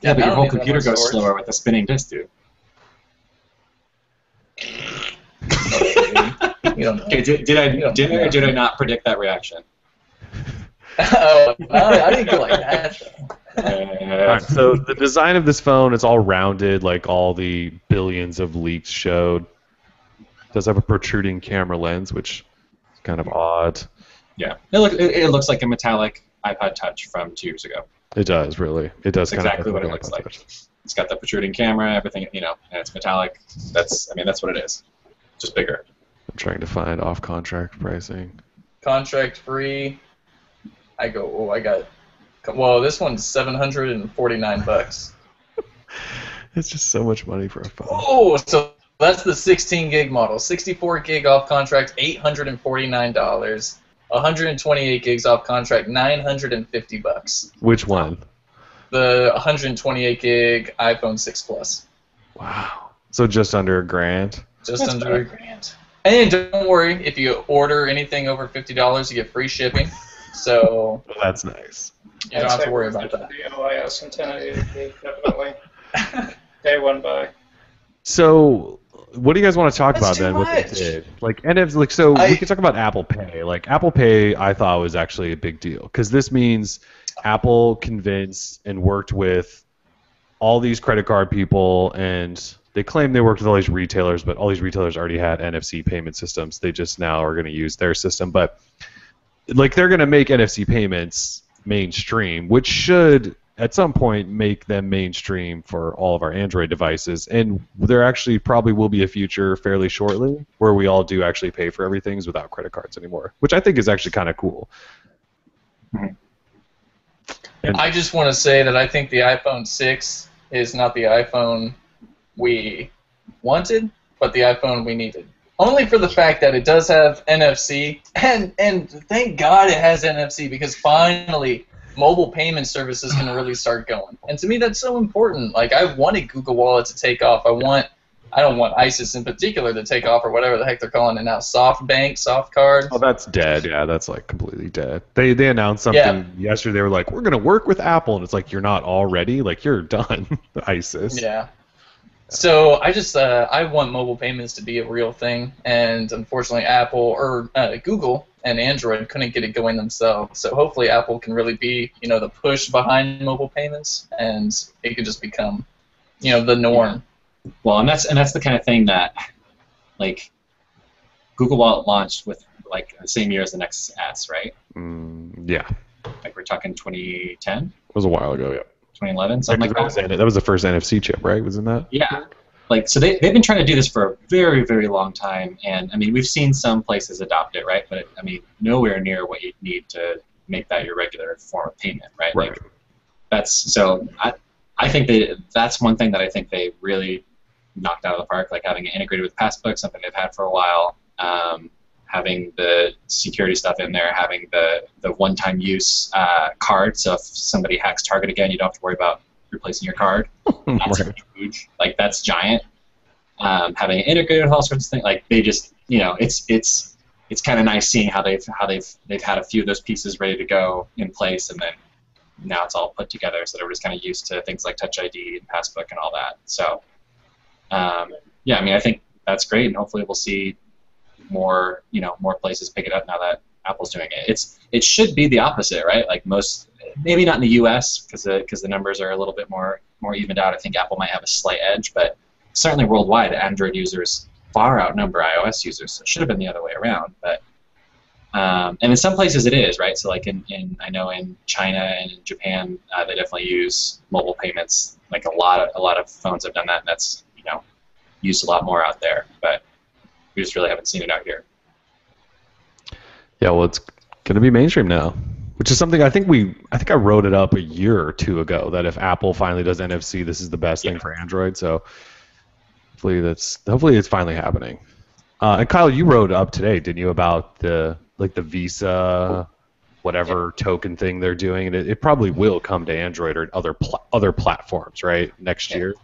Yeah, but I your don't whole need that computer much goes storage. slower with a spinning disk, dude. You don't know. Okay, did I not predict that reaction? Oh, I didn't go like that. Alright, so the design of this phone, it's all rounded, like all the billions of leaks showed. It does have a protruding camera lens, which is kind of odd. Yeah, it looks like a metallic iPod Touch from 2 years ago. It does, really. It does That's kind exactly of what it looks like. It's got the protruding camera, everything, and it's metallic. That's what it is. Just bigger. I'm trying to find off-contract pricing. Contract free. I got Well, this one's $749. It's just so much money for a phone. Oh, so that's the 16 gig model. 64 gig off contract, $849. 128 gigs off contract, $950. Which one? The 128 gig iPhone 6 Plus. Wow. So just under $1,000. Just under $1,000. And don't worry, if you order anything over $50, you get free shipping. So Well, that's nice. you don't have to worry about that. The OIS and 1080p, definitely. Day one buy. So, what do you guys want to talk That's about too then? What they much. did, like NFC, like so we can talk about Apple Pay. Like Apple Pay, I thought was actually a big deal because this means Apple convinced and worked with all these credit card people, and they claim they worked with all these retailers, but all these retailers already had NFC payment systems. They just now are going to use their system, but like they're going to make NFC payments mainstream, which should at some point make them mainstream for all of our Android devices. And there actually probably will be a future fairly shortly where we all do actually pay for everything without credit cards anymore, which I think is actually kind of cool. And I just want to say that I think the iPhone 6 is not the iPhone we wanted, but the iPhone we needed. Only for the fact that it does have NFC, and thank God it has NFC, because finally mobile payment services can really start going. And to me, that's so important. Like, I wanted Google Wallet to take off. I don't want ISIS in particular to take off, or whatever the heck they're calling it now. SoftBank, SoftCard. oh, that's dead. Yeah, that's like completely dead. They announced something yesterday. They were like, we're going to work with Apple, and it's like, you're not already. Like, you're done. ISIS. Yeah. So I just I want mobile payments to be a real thing, and unfortunately Apple or Google and Android couldn't get it going themselves. So hopefully Apple can really be, the push behind mobile payments, and it could just become, the norm. Well, and that's the kind of thing that, like, Google Wallet launched with like the same year as the Nexus S, right? Yeah. Like we're talking 2010, It was a while ago, yeah. 2011, something like that. That was the first NFC chip, right? Wasn't that? Yeah. Like, so they've been trying to do this for a very, very long time, and I mean, we've seen some places adopt it, right? But I mean, nowhere near what you need to make that your regular form of payment, right? Right. Like, I think that's one thing that I think they really knocked out of the park, like having it integrated with Passbook, something they've had for a while, having the security stuff in there, having the one-time use card, so if somebody hacks Target again, you don't have to worry about replacing your card. That's huge. Like, that's giant. Having it integrated with all sorts of things, like they just, it's kind of nice seeing how they've had a few of those pieces ready to go in place, and then now it's all put together, so they're just kind of used to things like Touch ID and Passbook and all that. So, yeah, I mean, I think that's great, and hopefully we'll see more places pick it up now that Apple's doing it. It should be the opposite, right? Like most, maybe not in the U.S. because the numbers are a little bit more evened out. I think Apple might have a slight edge, but certainly worldwide, Android users far outnumber iOS users. So it should have been the other way around, but and in some places it is, right? So like I know in China and in Japan, they definitely use mobile payments. Like a lot of phones have done that, and that's used a lot more out there, but we just really haven't seen it out here. Yeah, well, it's going to be mainstream now, which is something I think I wrote it up a year or two ago that if Apple finally does NFC, this is the best thing for Android. So hopefully it's finally happening. And Kyle, you wrote up today, didn't you, about the Visa whatever token thing they're doing, and it probably will come to Android or other platforms, right, next year.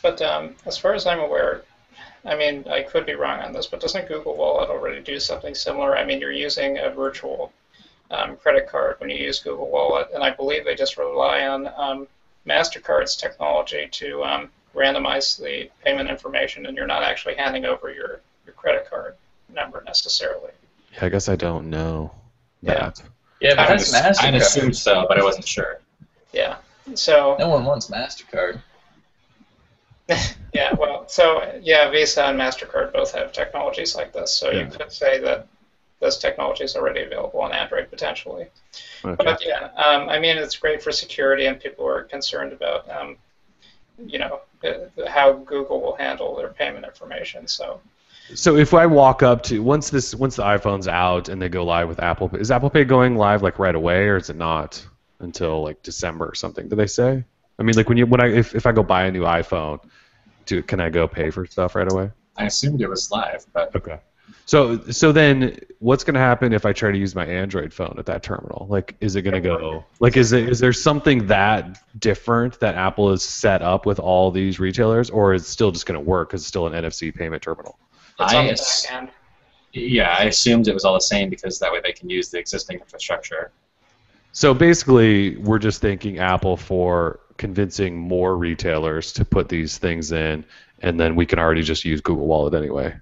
But as far as I'm aware, I mean, I could be wrong on this, but doesn't Google Wallet already do something similar? I mean, you're using a virtual credit card when you use Google Wallet, and I believe they just rely on MasterCard's technology to randomize the payment information, and you're not actually handing over your credit card number necessarily. Yeah, I guess I don't know that. Yeah, but that's MasterCard. I'd assumed so, but I wasn't sure. Yeah. So no one wants MasterCard. yeah, well, so yeah, Visa and MasterCard both have technologies like this, so you could say that this technology is already available on Android potentially. Okay. But yeah, I mean, it's great for security, and people are concerned about, how Google will handle their payment information. So if I walk up to once the iPhone's out and they go live with Apple, is Apple Pay going live like right away, or is it not? until like December or something. Did they say? I mean, like if I go buy a new iPhone, can I go pay for stuff right away? I assumed it was live, but Okay. So then what's going to happen if I try to use my Android phone at that terminal? Like, is it going to go? Like, is there something that different that Apple has set up with all these retailers, or is it still just going to work because it's still an NFC payment terminal? It's on the back end. Yeah, I assumed it was all the same because that way they can use the existing infrastructure. So basically, we're just thanking Apple for convincing more retailers to put these things in, and then we can already just use Google Wallet anyway.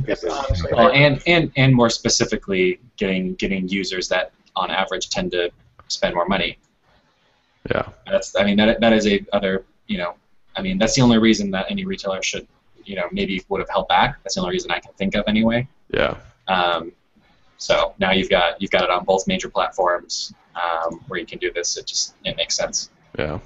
Yes, honestly, Well, and more specifically, getting users that on average tend to spend more money. Yeah. That is a other, that's the only reason that any retailer should, maybe would have held back. That's the only reason I can think of anyway. Yeah. So now you've got it on both major platforms where you can do this. It makes sense. Yeah.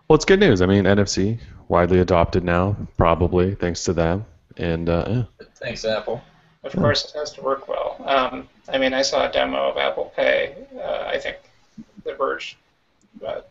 Well, it's good news. I mean, NFC widely adopted now, probably thanks to them. And yeah. Thanks, Apple. Of course, it has to work well. I saw a demo of Apple Pay. I think The Verge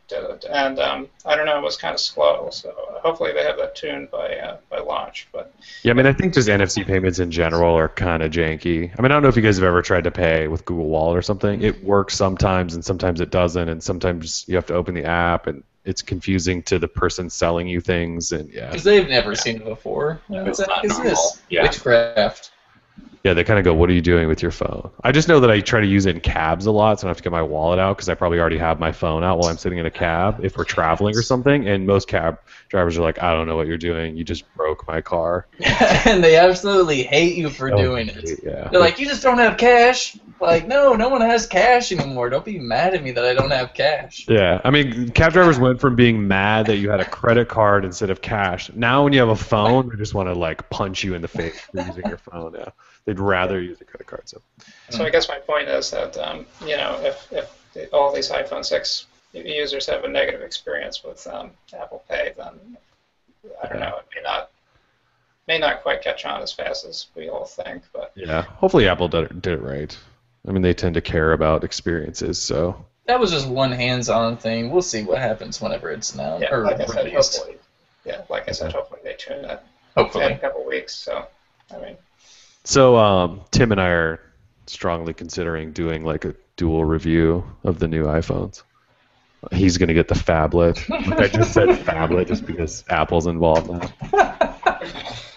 did it, and I don't know, it was kind of slow. So hopefully they have that tuned by launch. But yeah, I mean, I think just NFC payments in general are kind of janky. I mean, I don't know if you guys have ever tried to pay with Google Wallet or something. It works sometimes, and sometimes it doesn't, and sometimes you have to open the app, and it's confusing to the person selling you things, and yeah. Because they've never seen it before. What the heck is this? Yeah. Witchcraft. Yeah, they kind of go, what are you doing with your phone? I just know that I try to use it in cabs a lot, so I don't have to get my wallet out because I probably already have my phone out while I'm sitting in a cab if we're traveling or something, and most cab drivers are like, I don't know what you're doing. You just broke my car. And they absolutely hate you for doing it. Yeah. They're like, you just don't have cash. Like, no one has cash anymore. Don't be mad at me that I don't have cash. Yeah, I mean, cab drivers went from being mad that you had a credit card instead of cash. Now when you have a phone, they just want to like punch you in the face for using your phone. Yeah, they'd rather use a credit card. So I guess my point is that if all these iPhone 6 users have a negative experience with Apple Pay, then I don't know. It may not quite catch on as fast as we all think. But yeah, hopefully Apple did it right. I mean, they tend to care about experiences, so. That was just one hands-on thing. We'll see what happens whenever it's announced or like I said, released. hopefully they tune that Hopefully. in a couple weeks. So, I mean. So Tim and I are strongly considering doing like a dual review of the new iPhones. He's going to get the phablet. I just said phablet just because Apple's involved now.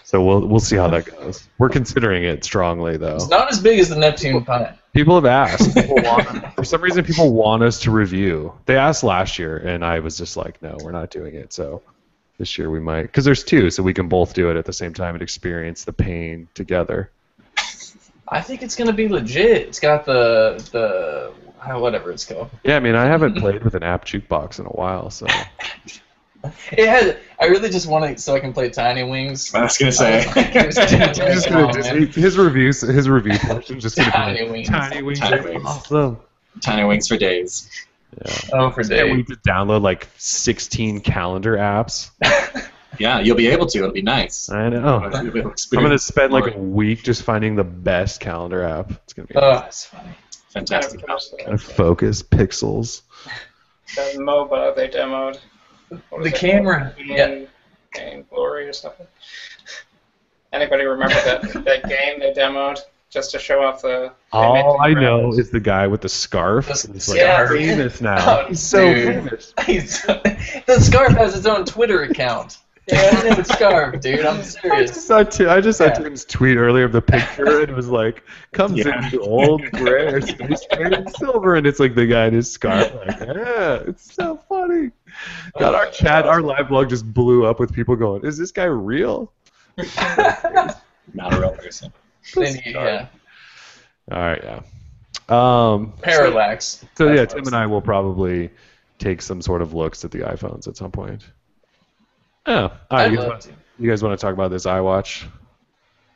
So we'll see how that goes. We're considering it strongly, though. It's not as big as the Neptune Pi. People have asked. For some reason, people want us to review. They asked last year, and I was just like, no, we're not doing it. So this year we might. Because there's two, so we can both do it at the same time and experience the pain together. I think it's going to be legit. It's got the whatever it's called. Yeah, I mean, I haven't played with an app jukebox in a while, so... It has. I really just want it so I can play Tiny Wings. I was gonna say. His review portion just gonna Tiny be Wings. Tiny Wings. Tiny Wings. Awesome. Tiny Wings for days. Yeah. Oh, for Can't days. wait to download like 16 calendar apps. Yeah, you'll be able to. It'll be nice. I know. I'm gonna spend like a week just finding the best calendar app. It's gonna be Oh, that's funny. Fantastic. Focus, pixels. The MOBA they demoed. The camera. Yeah. Game Glory or something. Anybody remember that game they demoed just to show off the? All I know is the guy with the scarf. He's like famous now. Oh, he's so famous. The scarf has its own Twitter account. Yeah, I know it's scarf, dude. I'm serious. I just saw Tim's tweet earlier of the picture, and it was like, comes in the old gray or space gray and silver, and it's like the guy in his scarf. Like, yeah, it's so funny. God, our chat, our live blog just blew up with people going, is this guy real? Not a real person. Yeah. All right, yeah. Parallax. So yeah, Tim and I will probably take some sort of looks at the iPhones at some point. Oh, all right. You guys want to talk about this iWatch?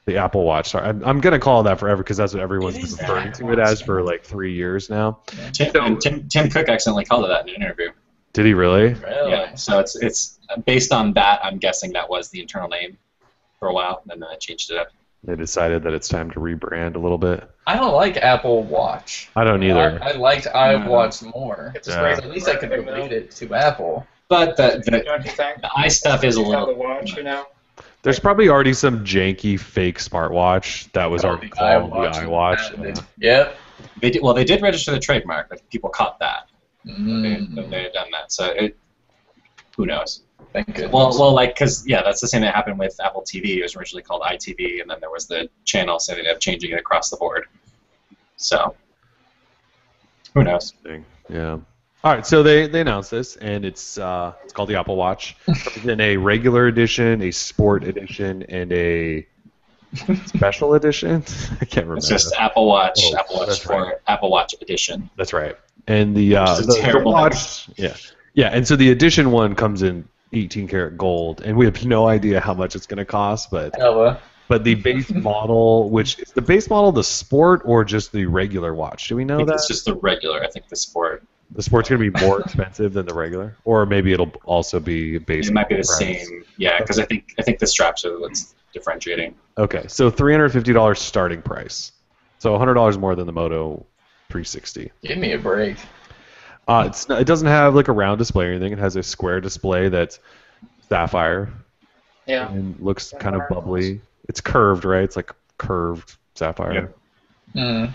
The Apple Watch. Sorry, I'm going to call it that forever because that's what everyone's been referring to it as for like 3 years now. Tim Cook accidentally called it that in an interview. Did he really? Yeah. So it's based on that. I'm guessing that was the internal name for a while, and then I changed it up. They decided that it's time to rebrand a little bit. I don't like Apple Watch. I don't either. I liked iWatch more. It's Yeah. great. So at least I could relate it to Apple. But Don't you think? the eye stuff is a You have little. the watch, you know. There's probably already some janky fake smartwatch that was Oh, already the called the iWatch. iWatch. Yep. They did register the trademark. Like, people caught that. Mm. They had done that. So who knows? Thank goodness. Well, like, because that's the same that happened with Apple TV. It was originally called iTV, and then there was the channel, so they ended up changing it across the board. So, who knows? Yeah. All right, so they announced this, and it's called the Apple Watch. It's in a regular edition, a sport edition, and a special edition. I can't remember. It's just Apple Watch, Oh, Apple Watch that's 4, right. Apple Watch Edition. That's right. And the Which is a terrible watch, yeah, and so the edition one comes in 18 karat gold, and we have no idea how much it's going to cost, but Hella. the base model, which is the base model, the sport or just the regular watch? Do we I know think that? it's just the regular. I think the sport. The sport's going to be more expensive than the regular, or maybe it'll also be base. It might be the price. same. Yeah, because I think the straps are what's differentiating. Okay, so $350 starting price, so $100 more than the Moto 360. Give me a break. It doesn't have like a round display or anything. It has a square display that's sapphire Yeah. and looks kind of bubbly. It's curved, right? It's like curved sapphire. Yep. Mm.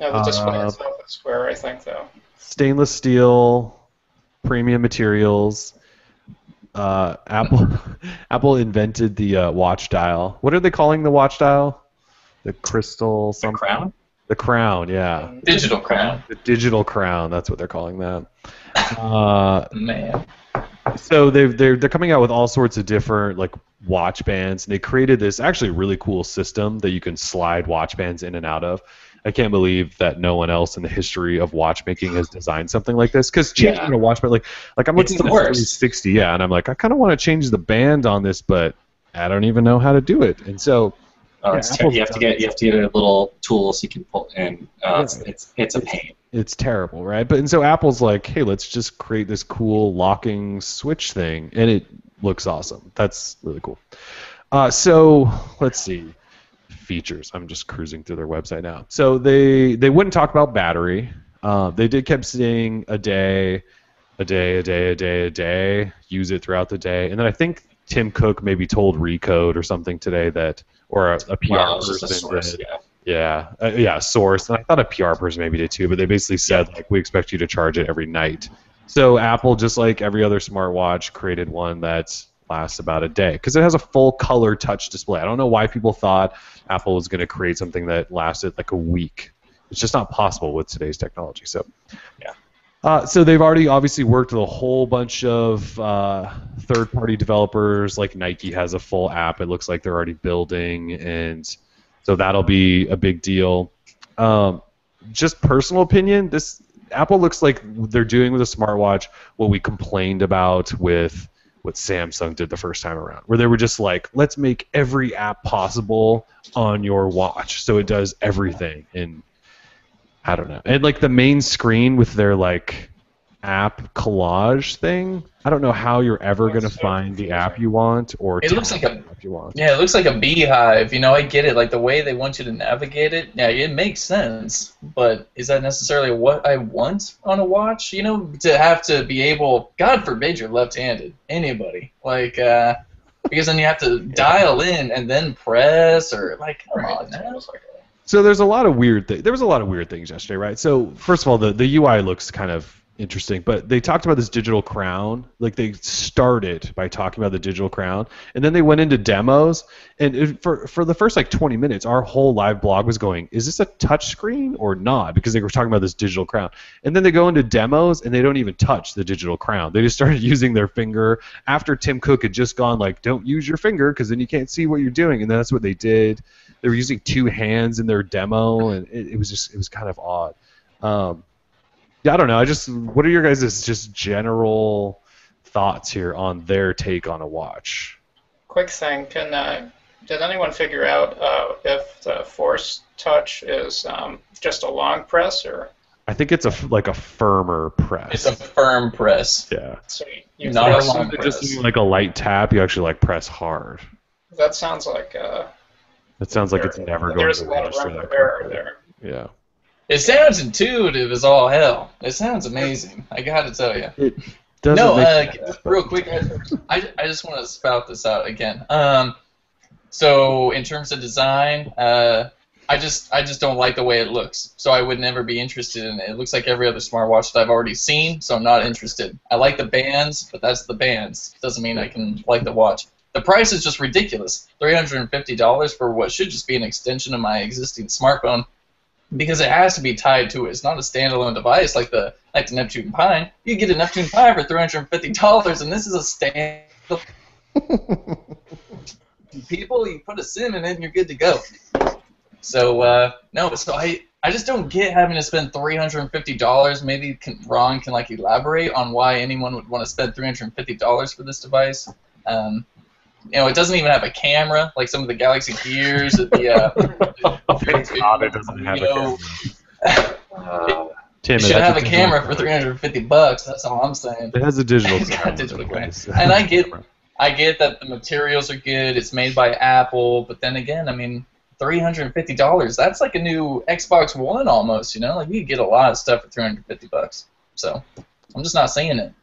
Yeah, the display itself is square, I think, though. Stainless steel, premium materials. Apple invented the watch dial. What are they calling the watch dial? The crystal The something. crown? The crown, yeah. Digital crown. The digital crown. That's what they're calling that. Man. So they're coming out with all sorts of different like watch bands, and they created this actually really cool system that you can slide watch bands in and out of. I can't believe that no one else in the history of watchmaking has designed something like this. Because changing a watch band, like I'm looking It's at the the worst. 360, yeah, and I'm like, I kind of want to change the band on this, but I don't even know how to do it. And so Oh, Yeah, it's Apple's you have to get a little tool so you can pull in. Yeah. It's a pain. it's terrible, right? And so Apple's like, hey, let's just create this cool locking switch thing, and it looks awesome. That's really cool. So let's see. Features. I'm just cruising through their website now. So they wouldn't talk about battery. They did kept saying a day, use it throughout the day. And then I think Tim Cook maybe told Recode or something today that, or a PR Well, it's just a person source, did. yeah. Source. And I thought a PR person maybe did too, but they basically said like we expect you to charge it every night. So Apple, just like every other smartwatch, created one that lasts about a day because it has a full color touch display. I don't know why people thought Apple was going to create something that lasted like a week. It's just not possible with today's technology. So, Yeah. So they've already obviously worked with a whole bunch of third-party developers. Like Nike has a full app. It looks like they're already building, and so that'll be a big deal. Just personal opinion, this Apple looks like they're doing with a smartwatch what we complained about with what Samsung did the first time around, where they were just like, let's make every app possible on your watch, so it does everything. And I don't know. And like the main screen with their like app collage thing, I don't know how you're ever going to find the app you want or It looks like a app you want. Yeah, it looks like a beehive. You know, I get it. Like the way they want you to navigate it, yeah, it makes sense. But is that necessarily what I want on a watch? You know, to have to be able, God forbid you're left-handed, anybody. Like, because then you have to dial in and then press, or like, come on, man. So there's a lot of weird things. There was a lot of weird things yesterday, right? So first of all, the UI looks kind of interesting, but they talked about this digital crown. Like they started by talking about the digital crown, and then they went into demos. And for the first like 20 minutes, our whole live blog was going, "Is this a touch screen or not?" Because they were talking about this digital crown. And then they go into demos, and they don't even touch the digital crown. They just started using their finger after Tim Cook had just gone like, "Don't use your finger because then you can't see what you're doing." And that's what they did. They were using two hands in their demo, and it was kind of odd. Yeah, I don't know. What are your guys' just general thoughts here on their take on a watch? Quick thing, did anyone figure out if the Force Touch is just a long press, or I think it's like a firmer press. It's a firm press. Yeah. so you Not a press long it, press. Just like a light tap, you actually like press hard. that sounds like It sounds like it's never going There's to a lot of register room for that error quickly. there. Yeah. It sounds intuitive as all hell. It sounds amazing. I gotta tell you. It doesn't No, make sense, but- real quick, I just want to spout this out again. So in terms of design, I just don't like the way it looks. So I would never be interested in it. It looks like every other smartwatch that I've already seen, so I'm not interested. I like the bands, but that's the bands. Doesn't mean I can like the watch. The price is just ridiculous. $350 for what should just be an extension of my existing smartphone, because it has to be tied to it. It's not a standalone device like the Neptune Pine. You get a Neptune Pine for $350, and this is a standalone. People, you put a SIM in it, and you're good to go. So no, so I just don't get having to spend $350. Maybe Ron can like elaborate on why anyone would want to spend $350 for this device. You know, it doesn't even have a camera like some of the Galaxy Gears. Thank God it doesn't have a camera. Tim, It should have a camera for $350. That's all I'm saying. It has a digital It's got camera. digital camera. And I get that the materials are good. It's made by Apple, but then again, I mean, $350. That's like a new Xbox One almost. You know, like you could get a lot of stuff for $350. So I'm just not saying it.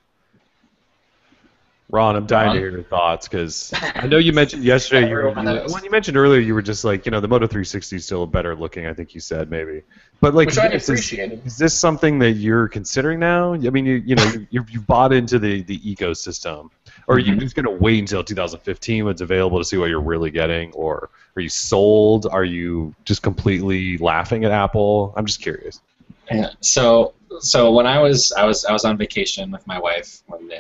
Ron, I'm dying to hear your thoughts because I know you mentioned yesterday. When you mentioned earlier, you were just like, you know, the Moto 360 is still better looking. I think you said maybe, but like, Which I appreciated. Is this something that you're considering now? I mean, you've bought into the ecosystem, or are you just gonna wait until 2015 when it's available to see what you're really getting, or are you sold? Are you just completely laughing at Apple? I'm just curious. Yeah. So when I was on vacation with my wife when the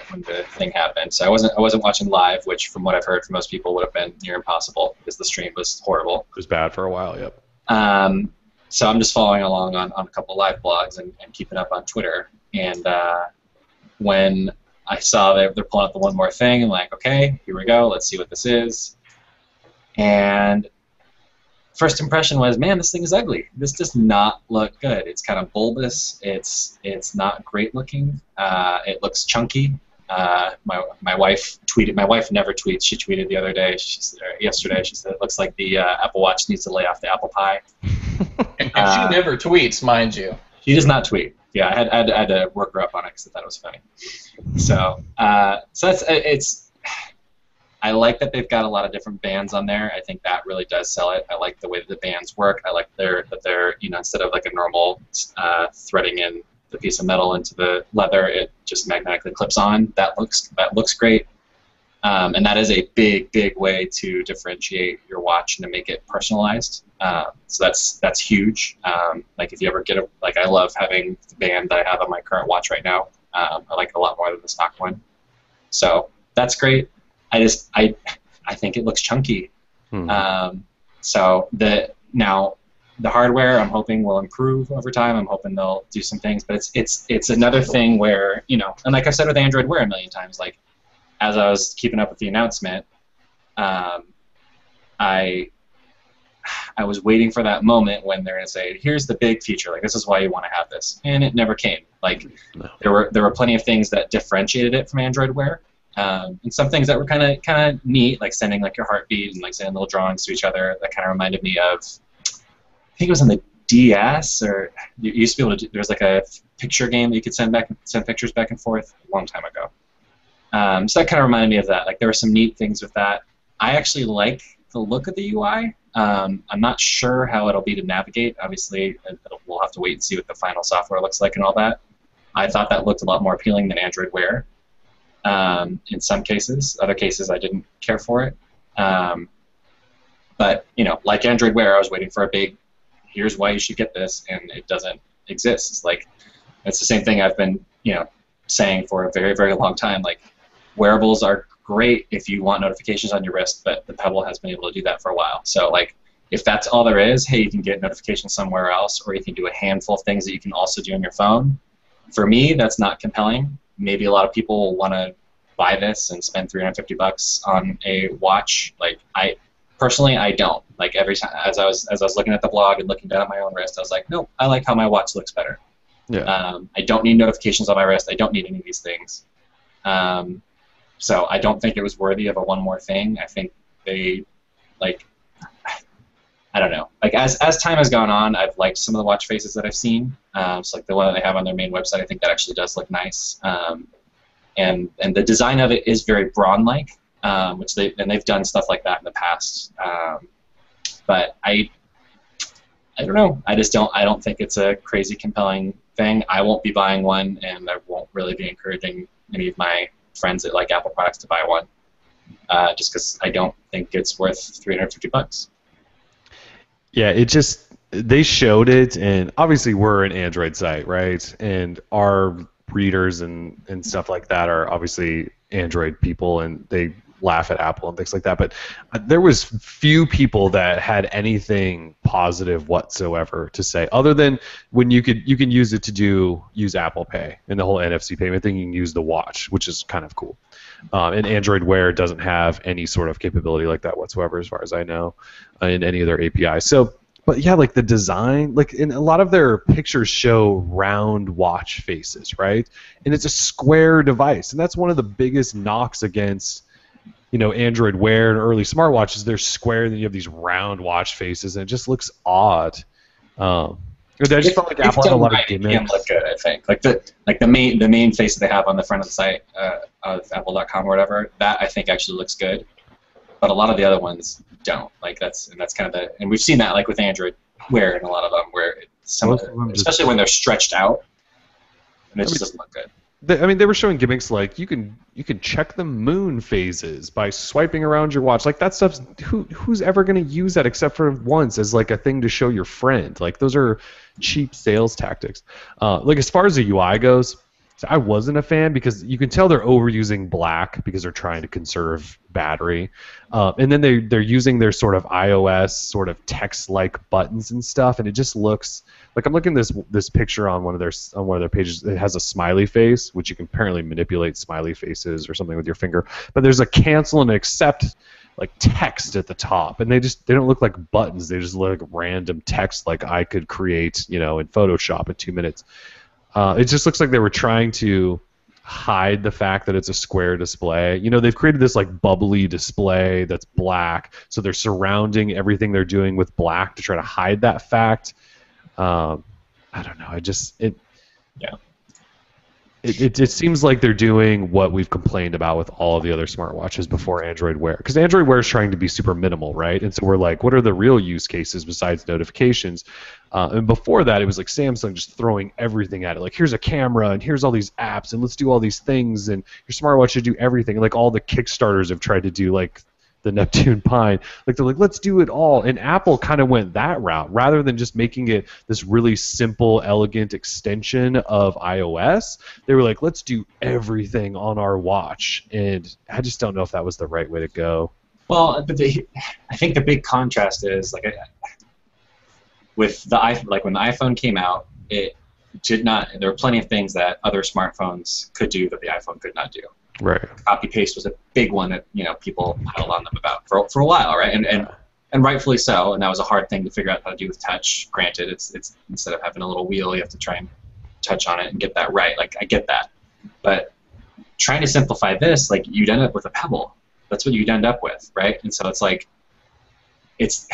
thing happened. So I wasn't watching live, which from what I've heard from most people would have been near impossible because the stream was horrible. It was bad for a while. Yep. So I'm just following along on a couple live blogs and keeping up on Twitter. And when I saw they're pulling out the one more thing, I'm like, okay, here we go. Let's see what this is. And first impression was, man, this thing is ugly. This does not look good. It's kind of bulbous. It's not great looking. It looks chunky. My wife tweeted. My wife never tweets. She tweeted the other day. Yesterday, she said it looks like the Apple Watch needs to lay off the apple pie. And she never tweets, mind you. She does not tweet. Yeah, I had to work her up on it because I thought it was funny. So it's. I like that they've got a lot of different bands on there. I think that really does sell it. I like the way that the bands work. I like that they're instead of like a normal threading in the piece of metal into the leather, it just magnetically clips on. That looks great. And that is a big way to differentiate your watch and to make it personalized. So that's huge. Like if you ever get I love having the band that I have on my current watch right now. I like it a lot more than the stock one. So that's great. I think it looks chunky. So the hardware I'm hoping will improve over time. I'm hoping they'll do some things, but it's another thing where and like I've said with Android Wear a million times, like as I was keeping up with the announcement, I was waiting for that moment when they're gonna say, here's the big feature, like this is why you want to have this, and it never came. Like there were plenty of things that differentiated it from Android Wear. And some things that were kind of neat, like sending like your heartbeat and like sending little drawings to each other. That kind of reminded me of, I think it was on the DS, or you used to be able to. There was like a picture game that you could send pictures back and forth a long time ago. So that kind of reminded me of that. Like there were some neat things with that. I actually like the look of the UI. I'm not sure how it'll be to navigate. Obviously, we'll have to wait and see what the final software looks like and all that. I thought that looked a lot more appealing than Android Wear. In some cases. Other cases, I didn't care for it. But, like Android Wear, I was waiting for a big, here's why you should get this, and it doesn't exist. It's like, it's the same thing I've been, saying for a very, very long time. Like, wearables are great if you want notifications on your wrist, but the Pebble has been able to do that for a while. So, like, if that's all there is, hey, you can get notifications somewhere else, or you can do a handful of things that you can also do on your phone. For me, that's not compelling. Maybe a lot of people want to buy this and spend $350 on a watch. Like I don't. Like every time as I was looking at the blog and looking down at my own wrist, I was like, nope, I like how my watch looks better. Yeah. I don't need notifications on my wrist. I don't need any of these things. So I don't think it was worthy of a one more thing. I think they I don't know. Like as time has gone on, I've liked some of the watch faces that I've seen. So like the one that they have on their main website, I think that actually does look nice. And the design of it is very Braun-like, which they've done stuff like that in the past. But I don't know. I don't think it's a crazy compelling thing. I won't be buying one, and I won't really be encouraging any of my friends that like Apple products to buy one, just because I don't think it's worth $350. Yeah, they showed it, and obviously we're an Android site, right? And our readers and stuff like that are obviously Android people, and they laugh at Apple and things like that. But there was few people that had anything positive whatsoever to say, other than when you can use it to use Apple Pay and the whole NFC payment thing. You can use the watch, which is kind of cool. And Android Wear doesn't have any sort of capability like that whatsoever, as far as I know, in any of their APIs. So, but yeah, like the design, like in a lot of their pictures show round watch faces, right? And it's a square device, and that's one of the biggest knocks against, Android Wear and early smartwatches. They're square, and then you have these round watch faces, and it just looks odd. I just felt like Apple had a lot of gimmicks. It can look good, I think. Like the main face that they have on the front of the site of Apple.com or whatever, that I think actually looks good. But a lot of the other ones don't. Like that's kind of and we've seen that like with Android Wear and a lot of them where especially when they're stretched out, and it just doesn't look good. They were showing gimmicks like you can check the moon phases by swiping around your watch. Like that stuff's who's ever going to use that except for once as like a thing to show your friend. Like those are cheap sales tactics. Like as far as the UI goes, I wasn't a fan because you can tell they're overusing black because they're trying to conserve battery, and then they're using their sort of iOS sort of text-like buttons and stuff, and it just looks like I'm looking at this picture on one of their pages. It has a smiley face, which you can apparently manipulate smiley faces or something with your finger. But there's a cancel and accept like text at the top, and they don't look like buttons. They just look like random text like I could create, in Photoshop in 2 minutes. It just looks like they were trying to hide the fact that it's a square display. They've created this like bubbly display that's black, so they're surrounding everything they're doing with black to try to hide that fact. I don't know. It seems like they're doing what we've complained about with all of the other smartwatches before Android Wear, because Android Wear is trying to be super minimal, right? And so we're like, what are the real use cases besides notifications? And before that, it was like Samsung just throwing everything at it. Like, here's a camera, and here's all these apps, and let's do all these things, and your smartwatch should do everything. And like all the Kickstarters have tried to do like the Neptune Pine. Like they're like, let's do it all. And Apple kind of went that route rather than just making it this really simple, elegant extension of iOS. They were like, let's do everything on our watch. And I just don't know if that was the right way to go. Well, but I think the big contrast is like with the iPhone. Like when the iPhone came out, it did not. There were plenty of things that other smartphones could do that the iPhone could not do. Right. Copy paste was a big one that people held on them about for a while, right? And rightfully so. And that was a hard thing to figure out how to do with touch. Granted, it's instead of having a little wheel, you have to try and touch on it and get that right. Like I get that, but trying to simplify this, like you'd end up with a Pebble. That's what you'd end up with, right? And so it's like it's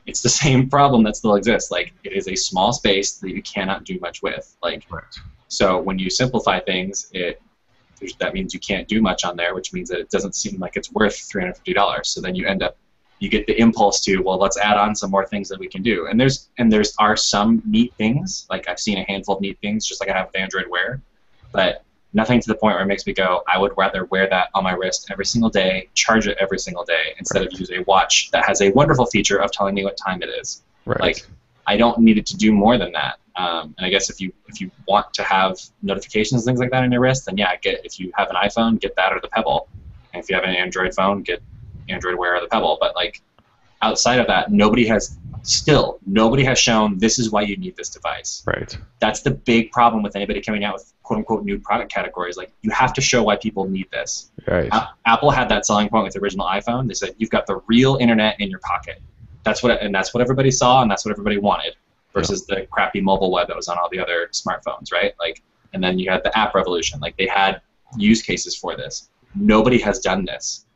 the same problem that still exists. Like it is a small space that you cannot do much with. Like right. So when you simplify things, that means you can't do much on there, which means that it doesn't seem like it's worth $350. So then you get the impulse to, well, let's add on some more things that we can do. And there are some neat things. Like I've seen a handful of neat things, just like I have with Android Wear, but nothing to the point where it makes me go, I would rather wear that on my wrist every single day, charge it every single day, instead of use a watch that has a wonderful feature of telling me what time it is. Right. Like I don't need it to do more than that. And I guess if you want to have notifications and things like that on your wrist, then yeah, if you have an iPhone, get that or the Pebble. And if you have an Android phone, get Android Wear or the Pebble. But like outside of that, nobody has shown this is why you need this device. Right. That's the big problem with anybody coming out with quote unquote new product categories. Like you have to show why people need this. Right. Apple had that selling point with the original iPhone. They said you've got the real internet in your pocket. That's what everybody saw, and that's what everybody wanted. Versus the crappy mobile web that was on all the other smartphones, right? Like, and then you had the app revolution. Like they had use cases for this. Nobody has done this.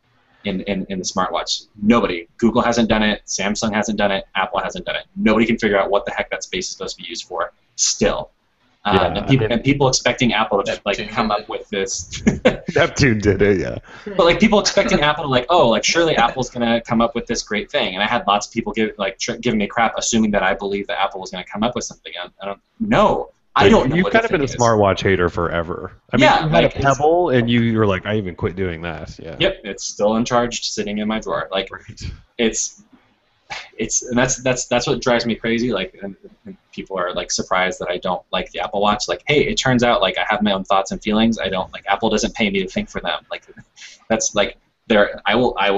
in the smartwatch. Nobody. Google hasn't done it. Samsung hasn't done it. Apple hasn't done it. Nobody can figure out what the heck that space is supposed to be used for. Still. And people expecting Apple to like come up with this. Neptune did it, yeah. But like people expecting Apple to like, oh, like surely Apple's gonna come up with this great thing. And I had lots of people giving me crap, assuming that I believe that Apple was gonna come up with something. I don't know. I don't know. You've kind of been a smartwatch hater forever. I mean, you had a Pebble, and you were like, I even quit doing that. Yeah. Yep, it's still uncharged, sitting in my drawer. Like, it's and that's what drives me crazy. Like, and people are like surprised that I don't like the Apple Watch. Like, hey, it turns out like I have my own thoughts and feelings. I don't like Apple doesn't pay me to think for them. Like, that's like I will I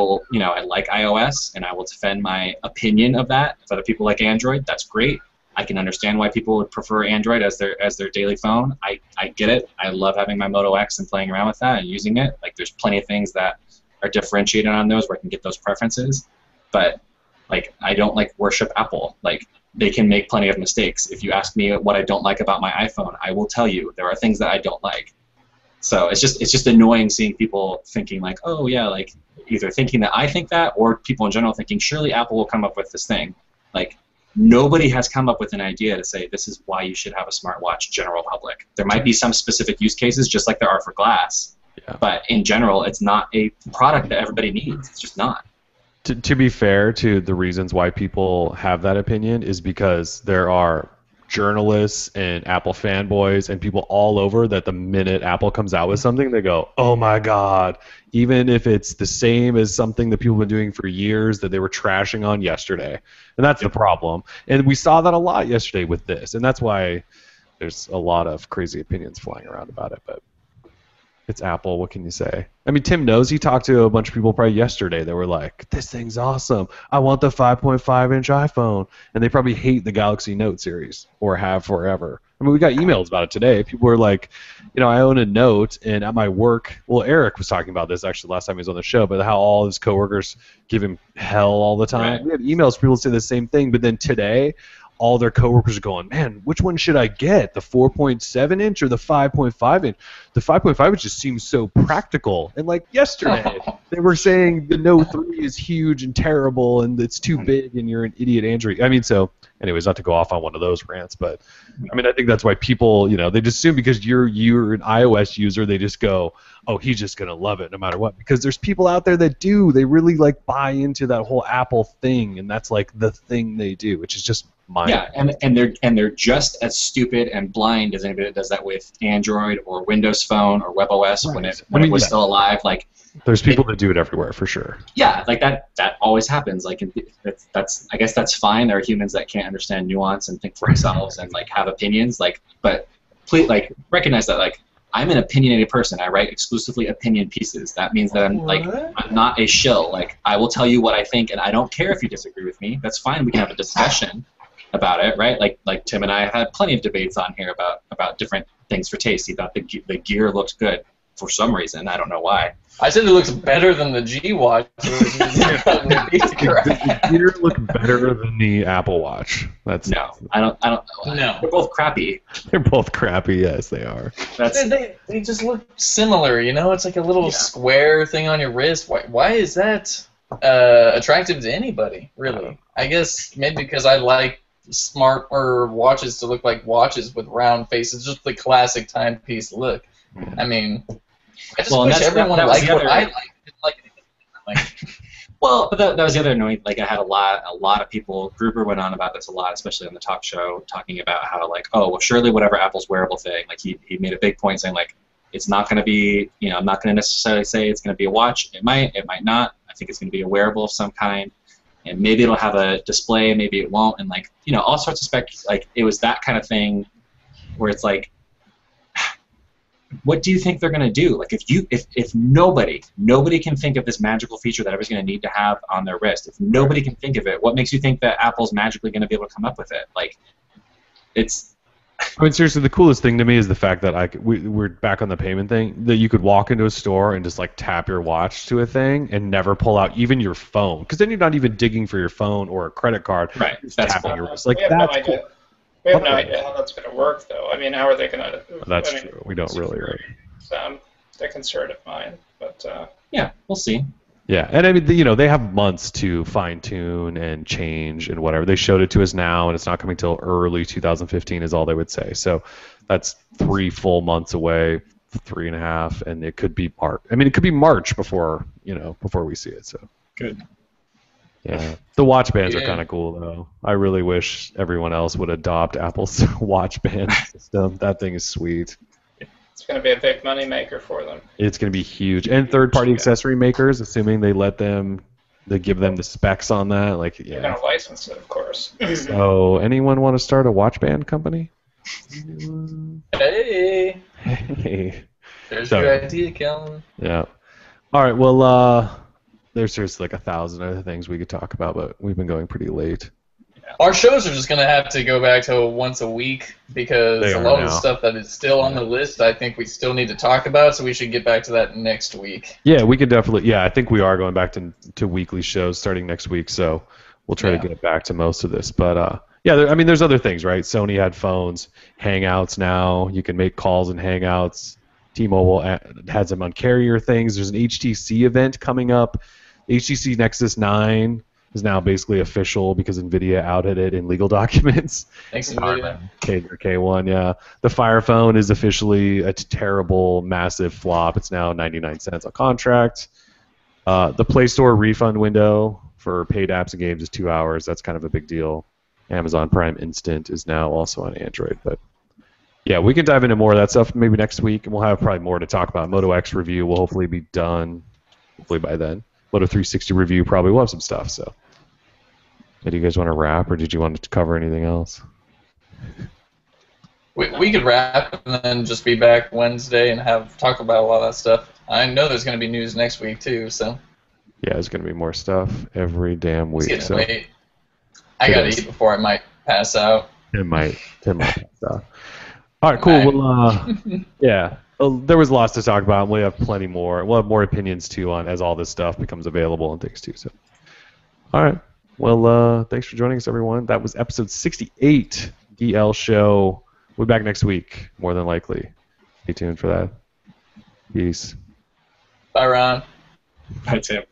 like iOS, and I will defend my opinion of that. If other people like Android, that's great. I can understand why people would prefer Android as their daily phone. I get it. I love having my Moto X and playing around with that and using it. Like, there's plenty of things that are differentiated on those where I can get those preferences. But like, I don't like worship Apple. Like, they can make plenty of mistakes. If you ask me what I don't like about my iPhone, I will tell you there are things that I don't like. So it's just annoying seeing people thinking like, oh yeah, like either thinking that I think that, or people in general thinking surely Apple will come up with this thing. Like, nobody has come up with an idea to say this is why you should have a smartwatch, general public. There might be some specific use cases, just like there are for glass. Yeah. But in general, it's not a product that everybody needs. It's just not. To be fair to the reasons why people have that opinion is because there are journalists and Apple fanboys and people all over that the minute Apple comes out with something, they go, oh my God, even if it's the same as something that people have been doing for years that they were trashing on yesterday. And that's the problem. And we saw that a lot yesterday with this. And that's why there's a lot of crazy opinions flying around about it. But it's Apple. What can you say? I mean, Tim knows he talked to a bunch of people probably yesterday that were like, this thing's awesome. I want the 5.5-inch iPhone. And they probably hate the Galaxy Note series or have forever. I mean, we got emails about it today. People were like, I own a Note, and at my work, well, Eric was talking about this actually last time he was on the show, but how all his coworkers give him hell all the time. Right. We had emails, people say the same thing, but then today, all their coworkers are going, man, which one should I get, the 4.7-inch or the 5.5-inch? The 5.5-inch just seems so practical. And like yesterday, they were saying the Note 3 is huge and terrible and it's too big and you're an idiot Android. I mean, so anyways, not to go off on one of those rants, but I mean, I think that's why people, they just assume because you're an iOS user, they just go, oh, he's just going to love it no matter what. Because there's people out there that do. They really like buy into that whole Apple thing, and that's like the thing they do, which is just mind. Yeah, and they're just as stupid and blind as anybody that does that with Android or Windows Phone or WebOS when it was still alive. Like, there's people that do it everywhere for sure. Yeah, like that always happens. Like, that's I guess that's fine. There are humans that can't understand nuance and think for themselves and like have opinions. Like, but please, like, recognize that like I'm an opinionated person. I write exclusively opinion pieces. That means that I'm not a shill. Like, I will tell you what I think, and I don't care if you disagree with me. That's fine. We can have a discussion about it, right? Like Tim and I have had plenty of debates on here about different things for taste. He thought the gear looked good for some reason. I don't know why. I said it looks better than the G Watch. The gear look better than the Apple Watch. That's no. I don't. No. They're both crappy. They're both crappy. Yes, they are. They just look similar. It's like a little square thing on your wrist. Why is that attractive to anybody? Really? I guess maybe because I like smart or watches to look like watches with round faces, just the classic timepiece look. I mean, I just wish everyone liked what I like. Well, but that was the other annoying. Like, I had a lot of people. Gruber went on about this a lot, especially on the talk show, talking about how like, oh, well, surely whatever Apple's wearable thing. Like, he made a big point saying like, it's not going to be. I'm not going to necessarily say it's going to be a watch. It might not. I think it's going to be a wearable of some kind. And maybe it'll have a display, maybe it won't, and like all sorts of spec. Like, it was that kind of thing, where it's like, what do you think they're gonna do? Like, if nobody can think of this magical feature that everybody's gonna need to have on their wrist, if nobody can think of it, what makes you think that Apple's magically gonna be able to come up with it? Like, it's. I mean, seriously, the coolest thing to me is the fact that we're back on the payment thing, that you could walk into a store and just like tap your watch to a thing and never pull out even your phone, because then you're not even digging for your phone or a credit card. Right. That's cool. Your wrist. Like, that's cool. We have no idea how that's going to work, though. I mean, how are they going to? That's true. We don't really. They're conservative mind, but. Yeah, we'll see. Yeah, and I mean, they have months to fine tune and change and whatever. They showed it to us now, and it's not coming till early 2015, is all they would say. So that's 3 full months away, 3.5, and it could be March. I mean, it could be March before we see it. So Good. yeah, the watch bands are Yeah. kind of cool though. I really wish everyone else would adopt Apple's watch band system. That thing is sweet. It's going to be a big money maker for them. It's going to be huge. And third-party Yeah. accessory makers, assuming they give them the specs on that. Like, You're yeah. going to license it, of course. So, anyone want to start a watch band company? Hey, Hey. there's So- your idea, Kellen. Yeah. All right. Well, there's like 1,000 other things we could talk about, but we've been going pretty late. Our shows are just going to have to go back to once a week because They a are lot of now. the stuff that is still on the list, I think we still need to talk about, so we should get back to that next week. Yeah, we could definitely. Yeah, I think we are going back to weekly shows starting next week, so we'll try Yeah. to get back to most of this. But yeah, I mean, there's other things, right? Sony had phones, Hangouts now. You can make calls in Hangouts. T-Mobile has them on carrier things. There's an HTC event coming up. HTC Nexus 9 is now basically official because NVIDIA outed it in legal documents. Thanks, NVIDIA. K1, yeah. The Fire Phone is officially a terrible, massive flop. It's now 99 cents a contract. The Play Store refund window for paid apps and games is 2 hours. That's kind of a big deal. Amazon Prime Instant is now also on Android. But yeah, we can dive into more of that stuff maybe next week, and we'll have probably more to talk about. Moto X review will hopefully be done hopefully by then. Moto 360 review probably will have some stuff. So, do you guys want to wrap, or did you want to cover anything else? We could wrap and then just be back Wednesday and talk about a lot of that stuff. I know there's going to be news next week too, so Yeah, there's going to be more stuff every damn it's week. getting So late. I It got to is. eat before I might pass out. it might pass out. All right, cool. Well, yeah, there was lots to talk about. We have plenty more. We'll have more opinions too on as all this stuff becomes available and things too. So, all right. Well, thanks for joining us, everyone. That was episode 68, DL Show. We'll be back next week, more than likely. Stay tuned for that. Peace. Bye, Ron. Bye, Tim.